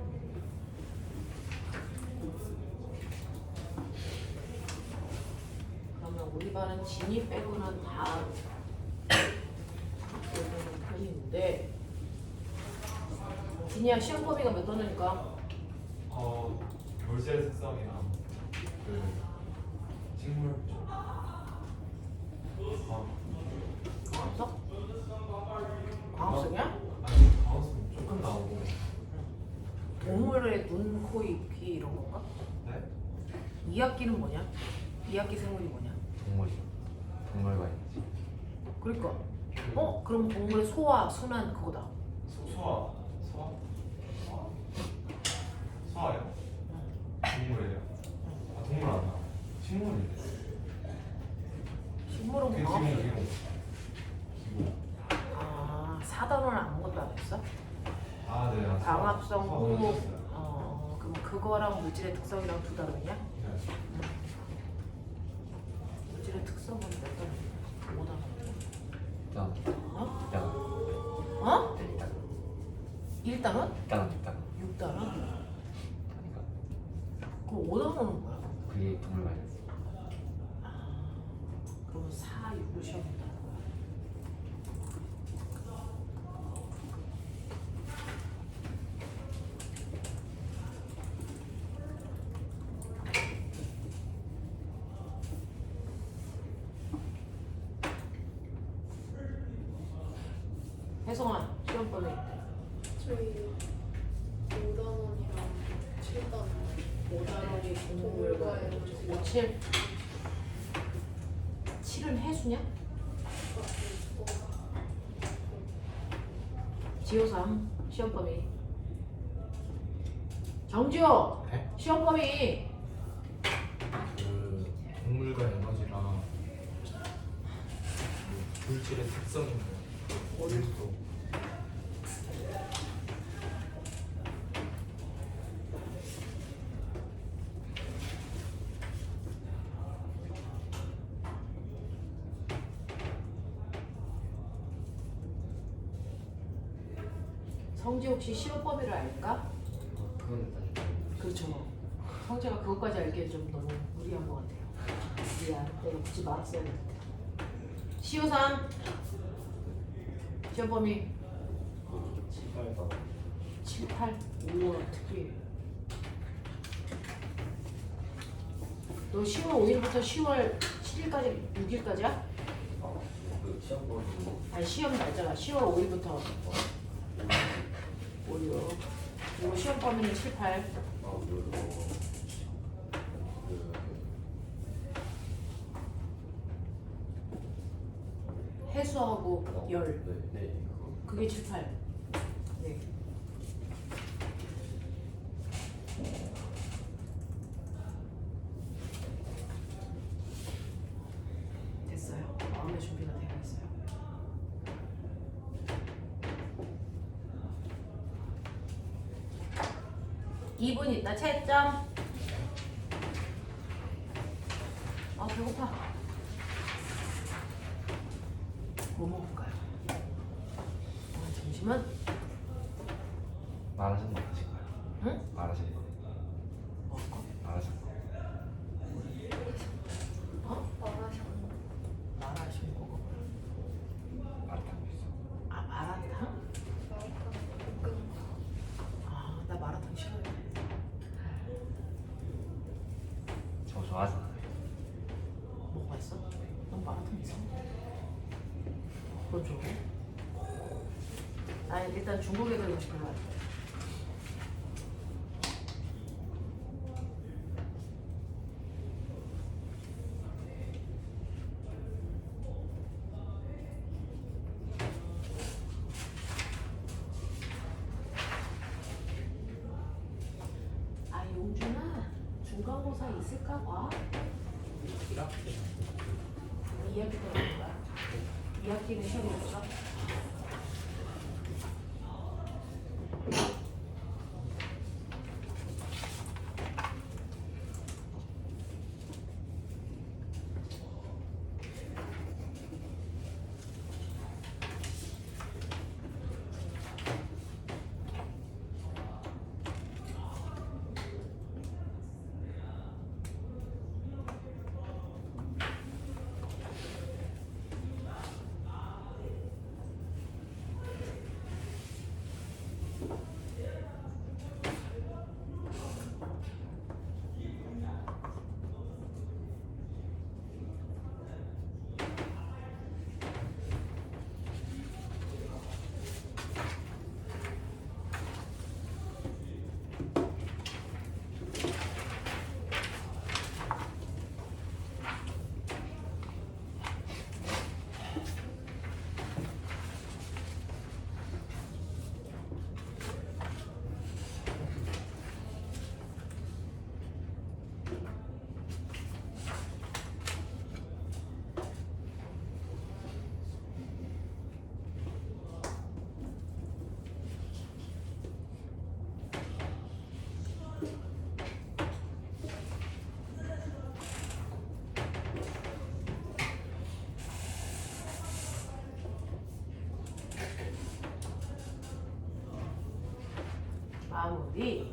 Speaker 1: 그러면 우리 반은 진이 빼고는 다 보는 편인데 진이야 시험 범위가 몇 단원일까?
Speaker 3: 돌쇠 색상이랑 그 식물 쪽.
Speaker 1: 광합성? 광합성이야?
Speaker 3: 아니, 가운데는 조금 나오고.
Speaker 1: 동물의 눈, 코, 입, 귀 이런 건가?
Speaker 3: 네?
Speaker 1: 2학기는 뭐냐? 2학기 생물이 뭐냐?
Speaker 3: 동물이요. 동물과이지.
Speaker 1: 그러니까 그럼 동물의 소화, 순환 그거다.
Speaker 3: 소화. 소화요? 동물이에요? 아, 동물 아니야. 식물인데.
Speaker 1: 식물은
Speaker 3: 그
Speaker 1: 광합성.
Speaker 3: 기본.
Speaker 1: 아, 4단원은 아무것도 안 했어?
Speaker 3: 아, 네.
Speaker 1: 광합성,
Speaker 3: 소화
Speaker 1: 호흡.
Speaker 3: 올렸어요.
Speaker 1: 그럼 그거랑 물질의 특성이랑 두 단원이야?
Speaker 3: 네.
Speaker 1: 물질의 특성은 몇 단원? 5단원.
Speaker 3: 일단,
Speaker 1: 어?
Speaker 3: 일단,
Speaker 1: 어?
Speaker 3: 일단,
Speaker 1: 1단원?
Speaker 3: 일단.
Speaker 1: 6단원?
Speaker 3: 그러니까
Speaker 1: 그럼 5단원은 뭐야?
Speaker 3: 그게 동물과이지.
Speaker 1: 그러면 4, 6을 시험 본다. 혜성아, 시험 범위.
Speaker 2: 저희 5단원이랑 7단원
Speaker 1: 5단원이 동물과 5, 7. 7은 해수냐? 지호상 시험 범위. 정지호
Speaker 4: 네?
Speaker 1: 시험 범위.
Speaker 4: 그 동물과 에너지랑 그 물질의 특성이면 어디서
Speaker 1: 성재 혹시 실험 범위를 알까?
Speaker 3: 그건 따지고.
Speaker 1: 그렇죠. 성재가 그것까지 알기엔 좀 너무 무리한 것 같아요. 미안, 내가 굳이 말았어야 했는데. 시호3 시험 범위 7, 8. 우와, 특이해. 너 10월 5일부터 10월 7일까지 6일까지야?
Speaker 3: 그 시험 보는
Speaker 1: 아니 시험 날짜가 10월 5일부터 5, 6. 그리고 시험 범위는 7, 8. 해수하고 열.
Speaker 3: 네.
Speaker 1: 그게 7, 8. 네. 됐어요. 마음의 준비가 되어 있어요. 이분 있다. 채점. 아 배고파. 뭐 먹을까요? 점심은?
Speaker 3: 말하신 거 하신 거예요?
Speaker 1: 응?
Speaker 3: 말하신 거.
Speaker 1: 먹을까?
Speaker 3: 말하신 거.
Speaker 1: 어?
Speaker 2: 말하셨나?
Speaker 1: 마라샹궈 먹어.
Speaker 3: 마라탕 있어.
Speaker 1: 아 마라탕?
Speaker 2: 마라탕 볶음밥.
Speaker 1: 아 나 마라탕 싫어해.
Speaker 3: 저 좋아하잖아요.
Speaker 1: 먹어봤어? 넌 마라탕 있어? 그건 좋아. 아니 일단 중국 애들 음식 별로 안 좋아해. 아 용준아 중간고사 있을까 봐? 2학기 때문인 거야? 2학기는 시험이 없어? 마무리.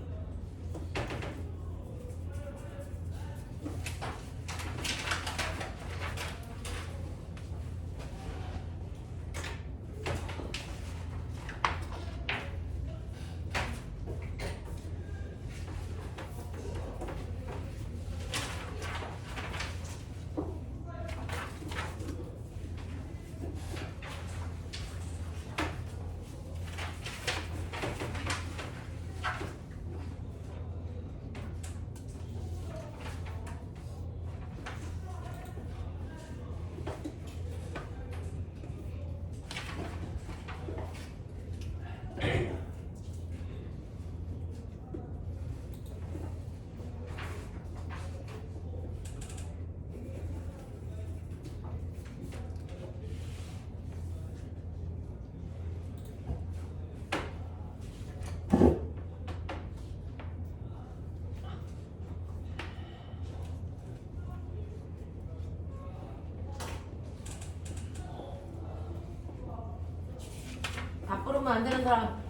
Speaker 1: 밥 부르면 안 되는 사람.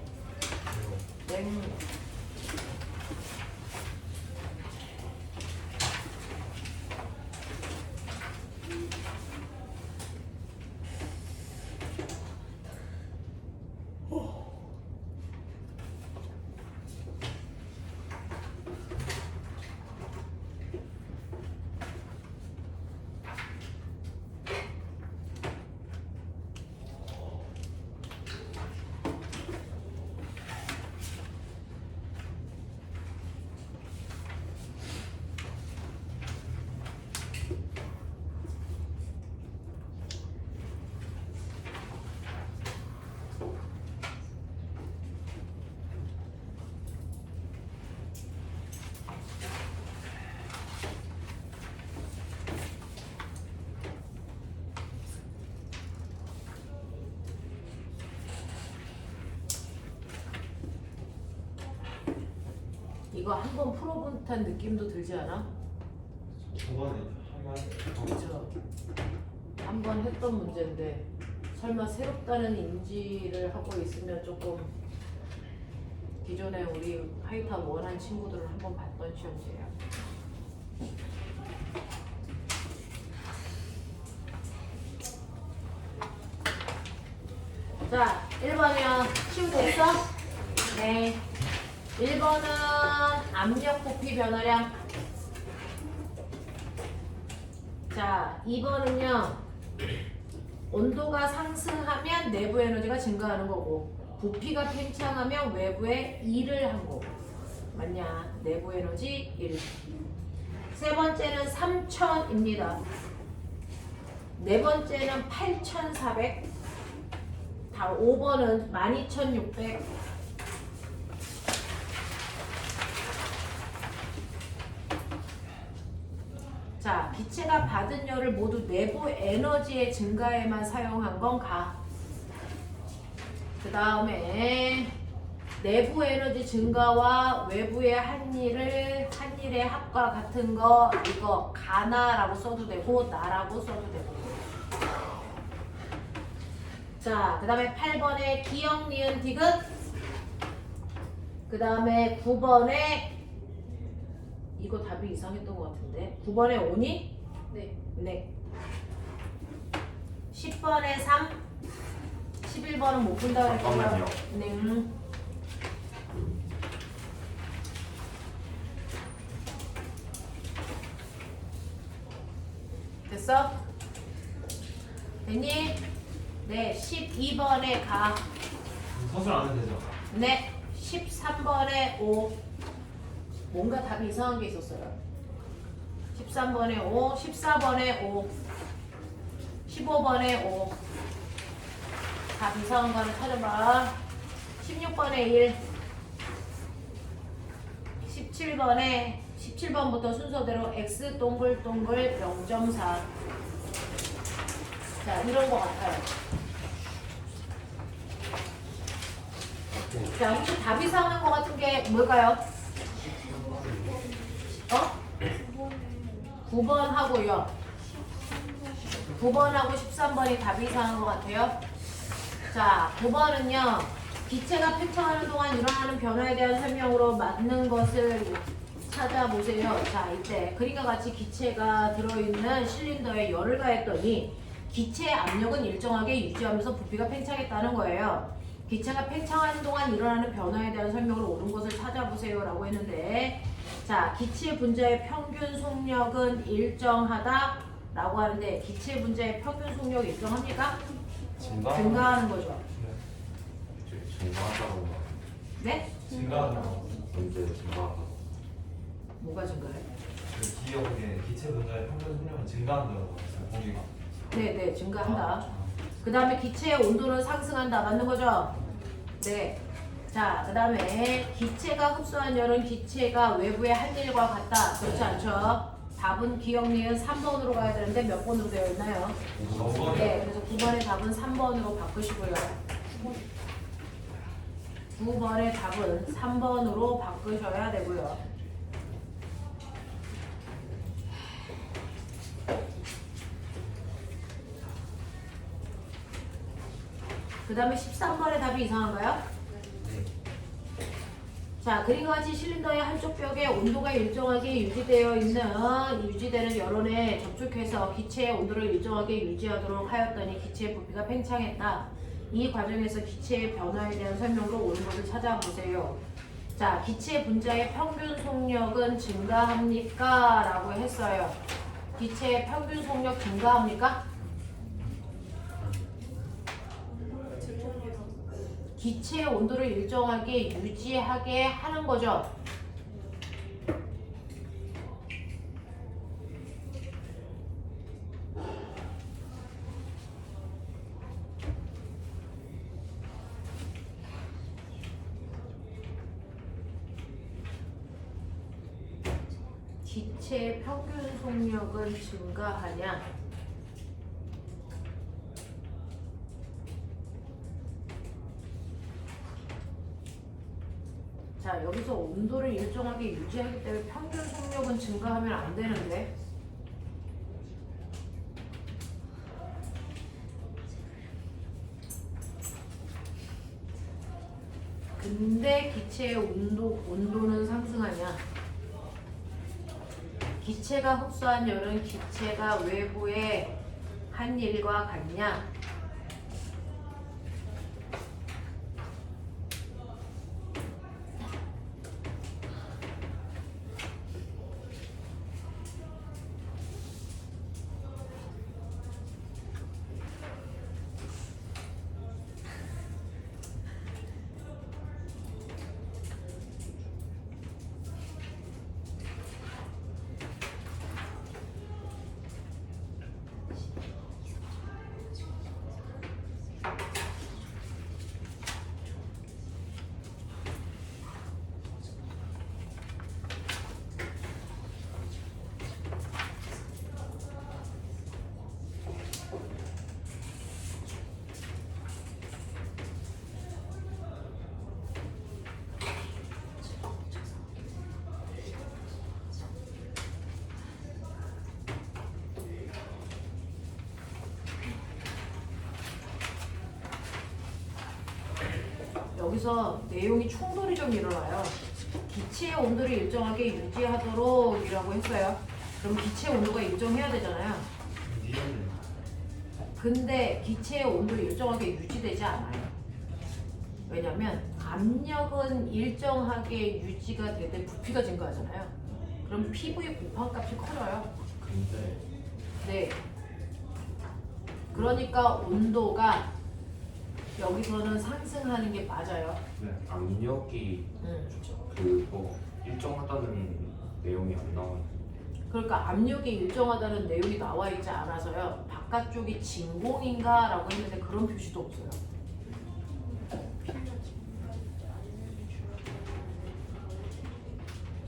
Speaker 1: 이거 한번 풀어본 듯한 느낌도 들지 않아?
Speaker 4: 저번에 한번
Speaker 1: 그렇죠. 한번 했던 문제인데 설마 새롭다는 인지를 하고 있으면 조금 기존에 우리 하이탑 원한 친구들을 한번 봤던 시험지예요. 자, 1번이요. 치우 됐어? 네. 1번은 압력 부피 변화량. 자, 2번은요. 온도가 상승하면 내부 에너지가 증가하는 거고 부피가 팽창하면 외부에 일을 한 거고. 맞냐? 내부 에너지 1. 세 번째는 3000입니다. 네 번째는 8400. 다 5번은 12600. 자, 기체가 받은 열을 모두 내부 에너지의 증가에만 사용한 건 가. 그 다음에 내부 에너지 증가와 외부의 한 일의 합과 같은 거 이거 가나라고 써도 되고 나라고 써도 되고. 자, 그 다음에 8번에 기역, 니은, 디귿. 그 다음에 9번에 이거 답이 이상했던 것 같은데 9번에 5니?
Speaker 2: 네.
Speaker 1: 네. 10번에 3. 11번은 못 본다 그랬고요.
Speaker 3: 잠깐만요.
Speaker 1: 네. 됐어? 됐니? 네. 12번에 가.
Speaker 4: 서술 안 해도 되죠?
Speaker 1: 네. 13번에 5. 뭔가 답이 이상한 게 있었어요. 13번에 5, 14번에 5, 15번에 5. 답 이상한 거를 찾아봐. 16번에 1, 17번부터 순서대로 X 동글동글 0.4. 자, 이런 거 같아요. 자, 혹시 답 이상한 거 같은 게 뭘까요? 9번 하고요. 9번하고 13번이 답이 이상한 것 같아요. 자, 9번은요. 기체가 팽창하는 동안 일어나는 변화에 대한 설명으로 맞는 것을 찾아보세요. 자, 이때 그림과 같이 기체가 들어있는 실린더에 열을 가했더니 기체의 압력은 일정하게 유지하면서 부피가 팽창했다는 거예요. 기체가 팽창하는 동안 일어나는 변화에 대한 설명으로 옳은 것을 찾아보세요 라고 했는데, 자, 기체 분자의 평균 속력은 일정하다 라고 하는데 기체 분자의 평균 속력이 일정합니까? 증가하는 거죠.
Speaker 3: 증가하다고.
Speaker 1: 네?
Speaker 4: 증가한다고.
Speaker 3: 언제 증가하다고?
Speaker 1: 뭐가 증가해?
Speaker 4: 그 기억에 기체 분자의 평균 속력은 증가한다고 했어요. 공기가.
Speaker 1: 네네, 증가한다. 그 다음에 기체의 온도는 상승한다. 맞는 거죠? 네. 자, 그 다음에 기체가 흡수한 열은 기체가 외부의 한 일과 같다. 그렇지 않죠? 답은 기억, 니은 3번으로 가야 되는데 몇 번으로 되어 있나요?
Speaker 4: 5번이요.
Speaker 1: 네, 그래서 9번의 답은 3번으로 바꾸시고요. 9번의 답은 3번으로 바꾸셔야 되고요. 그 다음에 13번의 답이 이상한가요? 자, 그림과 같이 실린더의 한쪽 벽에 온도가 일정하게 유지되는 열원에 접촉해서 기체의 온도를 일정하게 유지하도록 하였더니 기체의 부피가 팽창했다. 이 과정에서 기체의 변화에 대한 설명으로 옳은 것을 찾아보세요. 자, 기체 분자의 평균 속력은 증가합니까? 라고 했어요. 기체의 평균 속력 증가합니까? 기체의 온도를 일정하게 유지하게 하는 거죠. 기체의 평균 속력은 증가하냐? 자, 여기 여기서 온도를 일정하게 유지하기 때문에 평균 속력은 증가하면 안 되는데. 근데 기체의 온도는 상승하냐? 기체가 흡수한 열은 기체가 외부에 한 일과 같냐? 여기서 내용이 충돌이 좀 일어나요. 기체의 온도를 일정하게 유지하도록 이라고 했어요. 그럼 기체 온도가 일정해야 되잖아요.
Speaker 4: 니은
Speaker 1: 근데 기체의 온도를 일정하게 유지되지 않아요. 왜냐면 압력은 일정하게 유지가 되되 부피가 증가하잖아요. 그럼 피부의 곱한값이 커져요.
Speaker 3: 근데
Speaker 1: 네. 그러니까 온도가 여기서는 상승하는 게 맞아요.
Speaker 3: 압력이
Speaker 1: 그렇죠.
Speaker 3: 그뭐 일정하다는 내용이 안 나와요.
Speaker 1: 그러니까 압력이 일정하다는 내용이 나와 있지 않아서요. 바깥쪽이 진공인가라고 했는데 그런 표시도 없어요.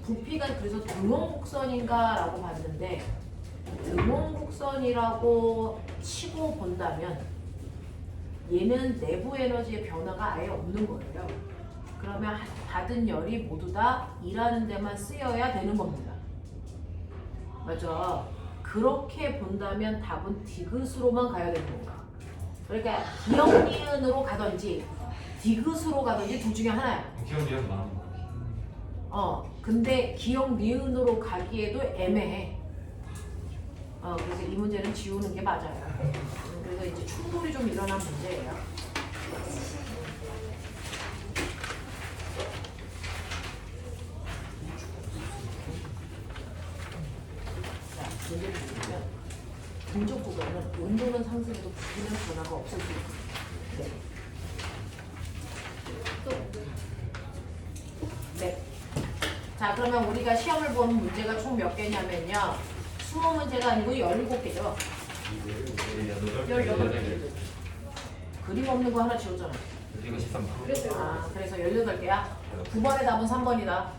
Speaker 1: 부피가 그래서 등원곡선인가라고 봤는데 등원곡선이라고 치고 본다면 얘는 내부 에너지의 변화가 아예 없는 거예요. 그러면 받은 열이 모두 다 일하는 데만 쓰여야 되는 겁니다. 맞아. 그렇게 본다면 답은 디귿으로만 가야 되는 겁니다. 그러니까 기역 니은으로 가든지 디귿으로 가든지 둘 중에 하나야.
Speaker 4: 기억 니은 많은 거.
Speaker 1: 근데 기역 니은으로 가기에도 애매해. 그래서 이 문제는 지우는 게 맞아요. 그래서 이제 충돌이 좀 일어난 문제예요. 자, 문제를 보면 동적 구간은 온도는 상승해도 부피는 변화가 없을 수 있습니다. 네. 자, 그러면 우리가 시험을 보는 문제가 총 몇 개냐면요. 20문제가 아니고 17개죠. 18개. 그림 없는 거 하나 지웠잖아.
Speaker 3: 이거 13번.
Speaker 1: 그래서 18개야. 9번의 답은 3번이다.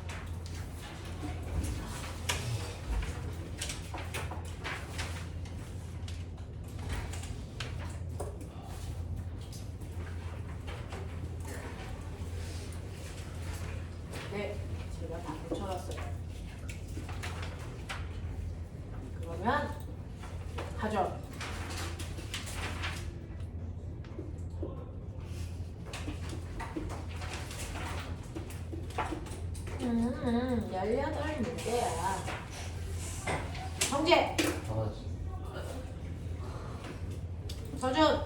Speaker 1: 네, 제가 다 붙여놨어요. 그러면 하죠. 음, 18문제야. 성재, 서준,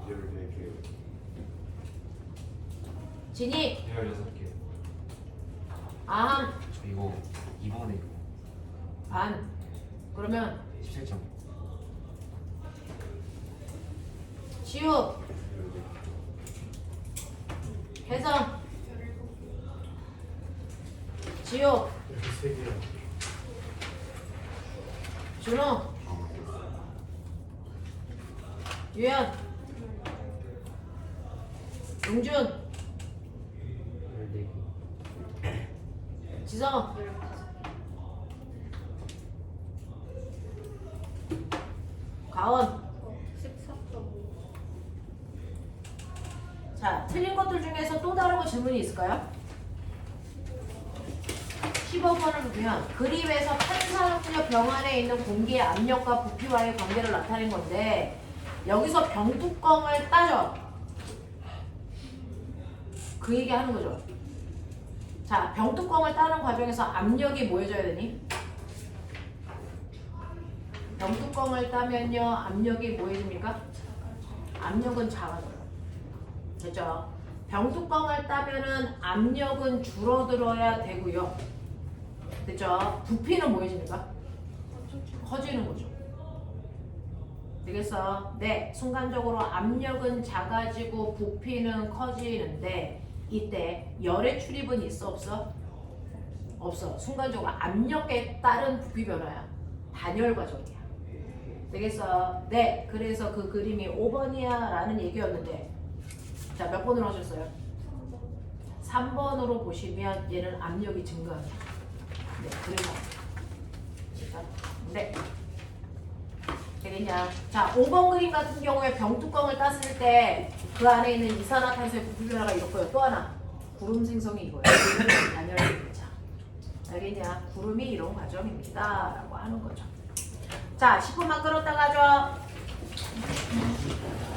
Speaker 3: 14개.
Speaker 1: 진희,
Speaker 4: 16개.
Speaker 1: 아함,
Speaker 3: 저 이거 2번에 이거
Speaker 1: 반. 그러면
Speaker 3: 17점.
Speaker 1: 지우, 혜성, 지우,
Speaker 4: 13개요.
Speaker 1: 준호, 유연, 용준, 지성, 가원.
Speaker 2: 14.5.
Speaker 1: 자, 틀린 것들 중에서 또 다른 거 질문이 있을까요? 15번을 보면 그림에서 탄산음료 병 안에 있는 공기의 압력과 부피와의 관계를 나타낸 건데 여기서 병뚜껑을 따져. 그 얘기 하는 거죠. 자, 병뚜껑을 따는 과정에서 압력이 뭐해져야 되니? 병뚜껑을 따면요, 압력이 뭐해집니까? 압력은 작아져요. 됐죠? 병뚜껑을 따면은 압력은 줄어들어야 되고요. 됐죠? 부피는 뭐해집니까? 커지는 거죠. 되겠어? 네, 순간적으로 압력은 작아지고 부피는 커지는데 이때 열의 출입은 있어 없어? 없어. 순간적으로 압력에 따른 부피 변화야. 단열 과정이야. 되겠어? 네, 그래서 그 그림이 5번이야 라는 얘기였는데 자, 몇 번으로 하셨어요? 3번으로 보시면 얘는 압력이 증가합니다. 네, 그래서 네. 되겠냐? 자, 5번 그림 같은 경우에 병뚜껑을 땄을 때 그 안에 있는 이산화탄소의 부피 변화가 이렇고요. 또 하나, 구름 생성이 이거예요. 단열입니다. 알겠냐? 구름이 이런 과정입니다. 라고 하는 거죠. 자, 10분만 끌었다 가죠.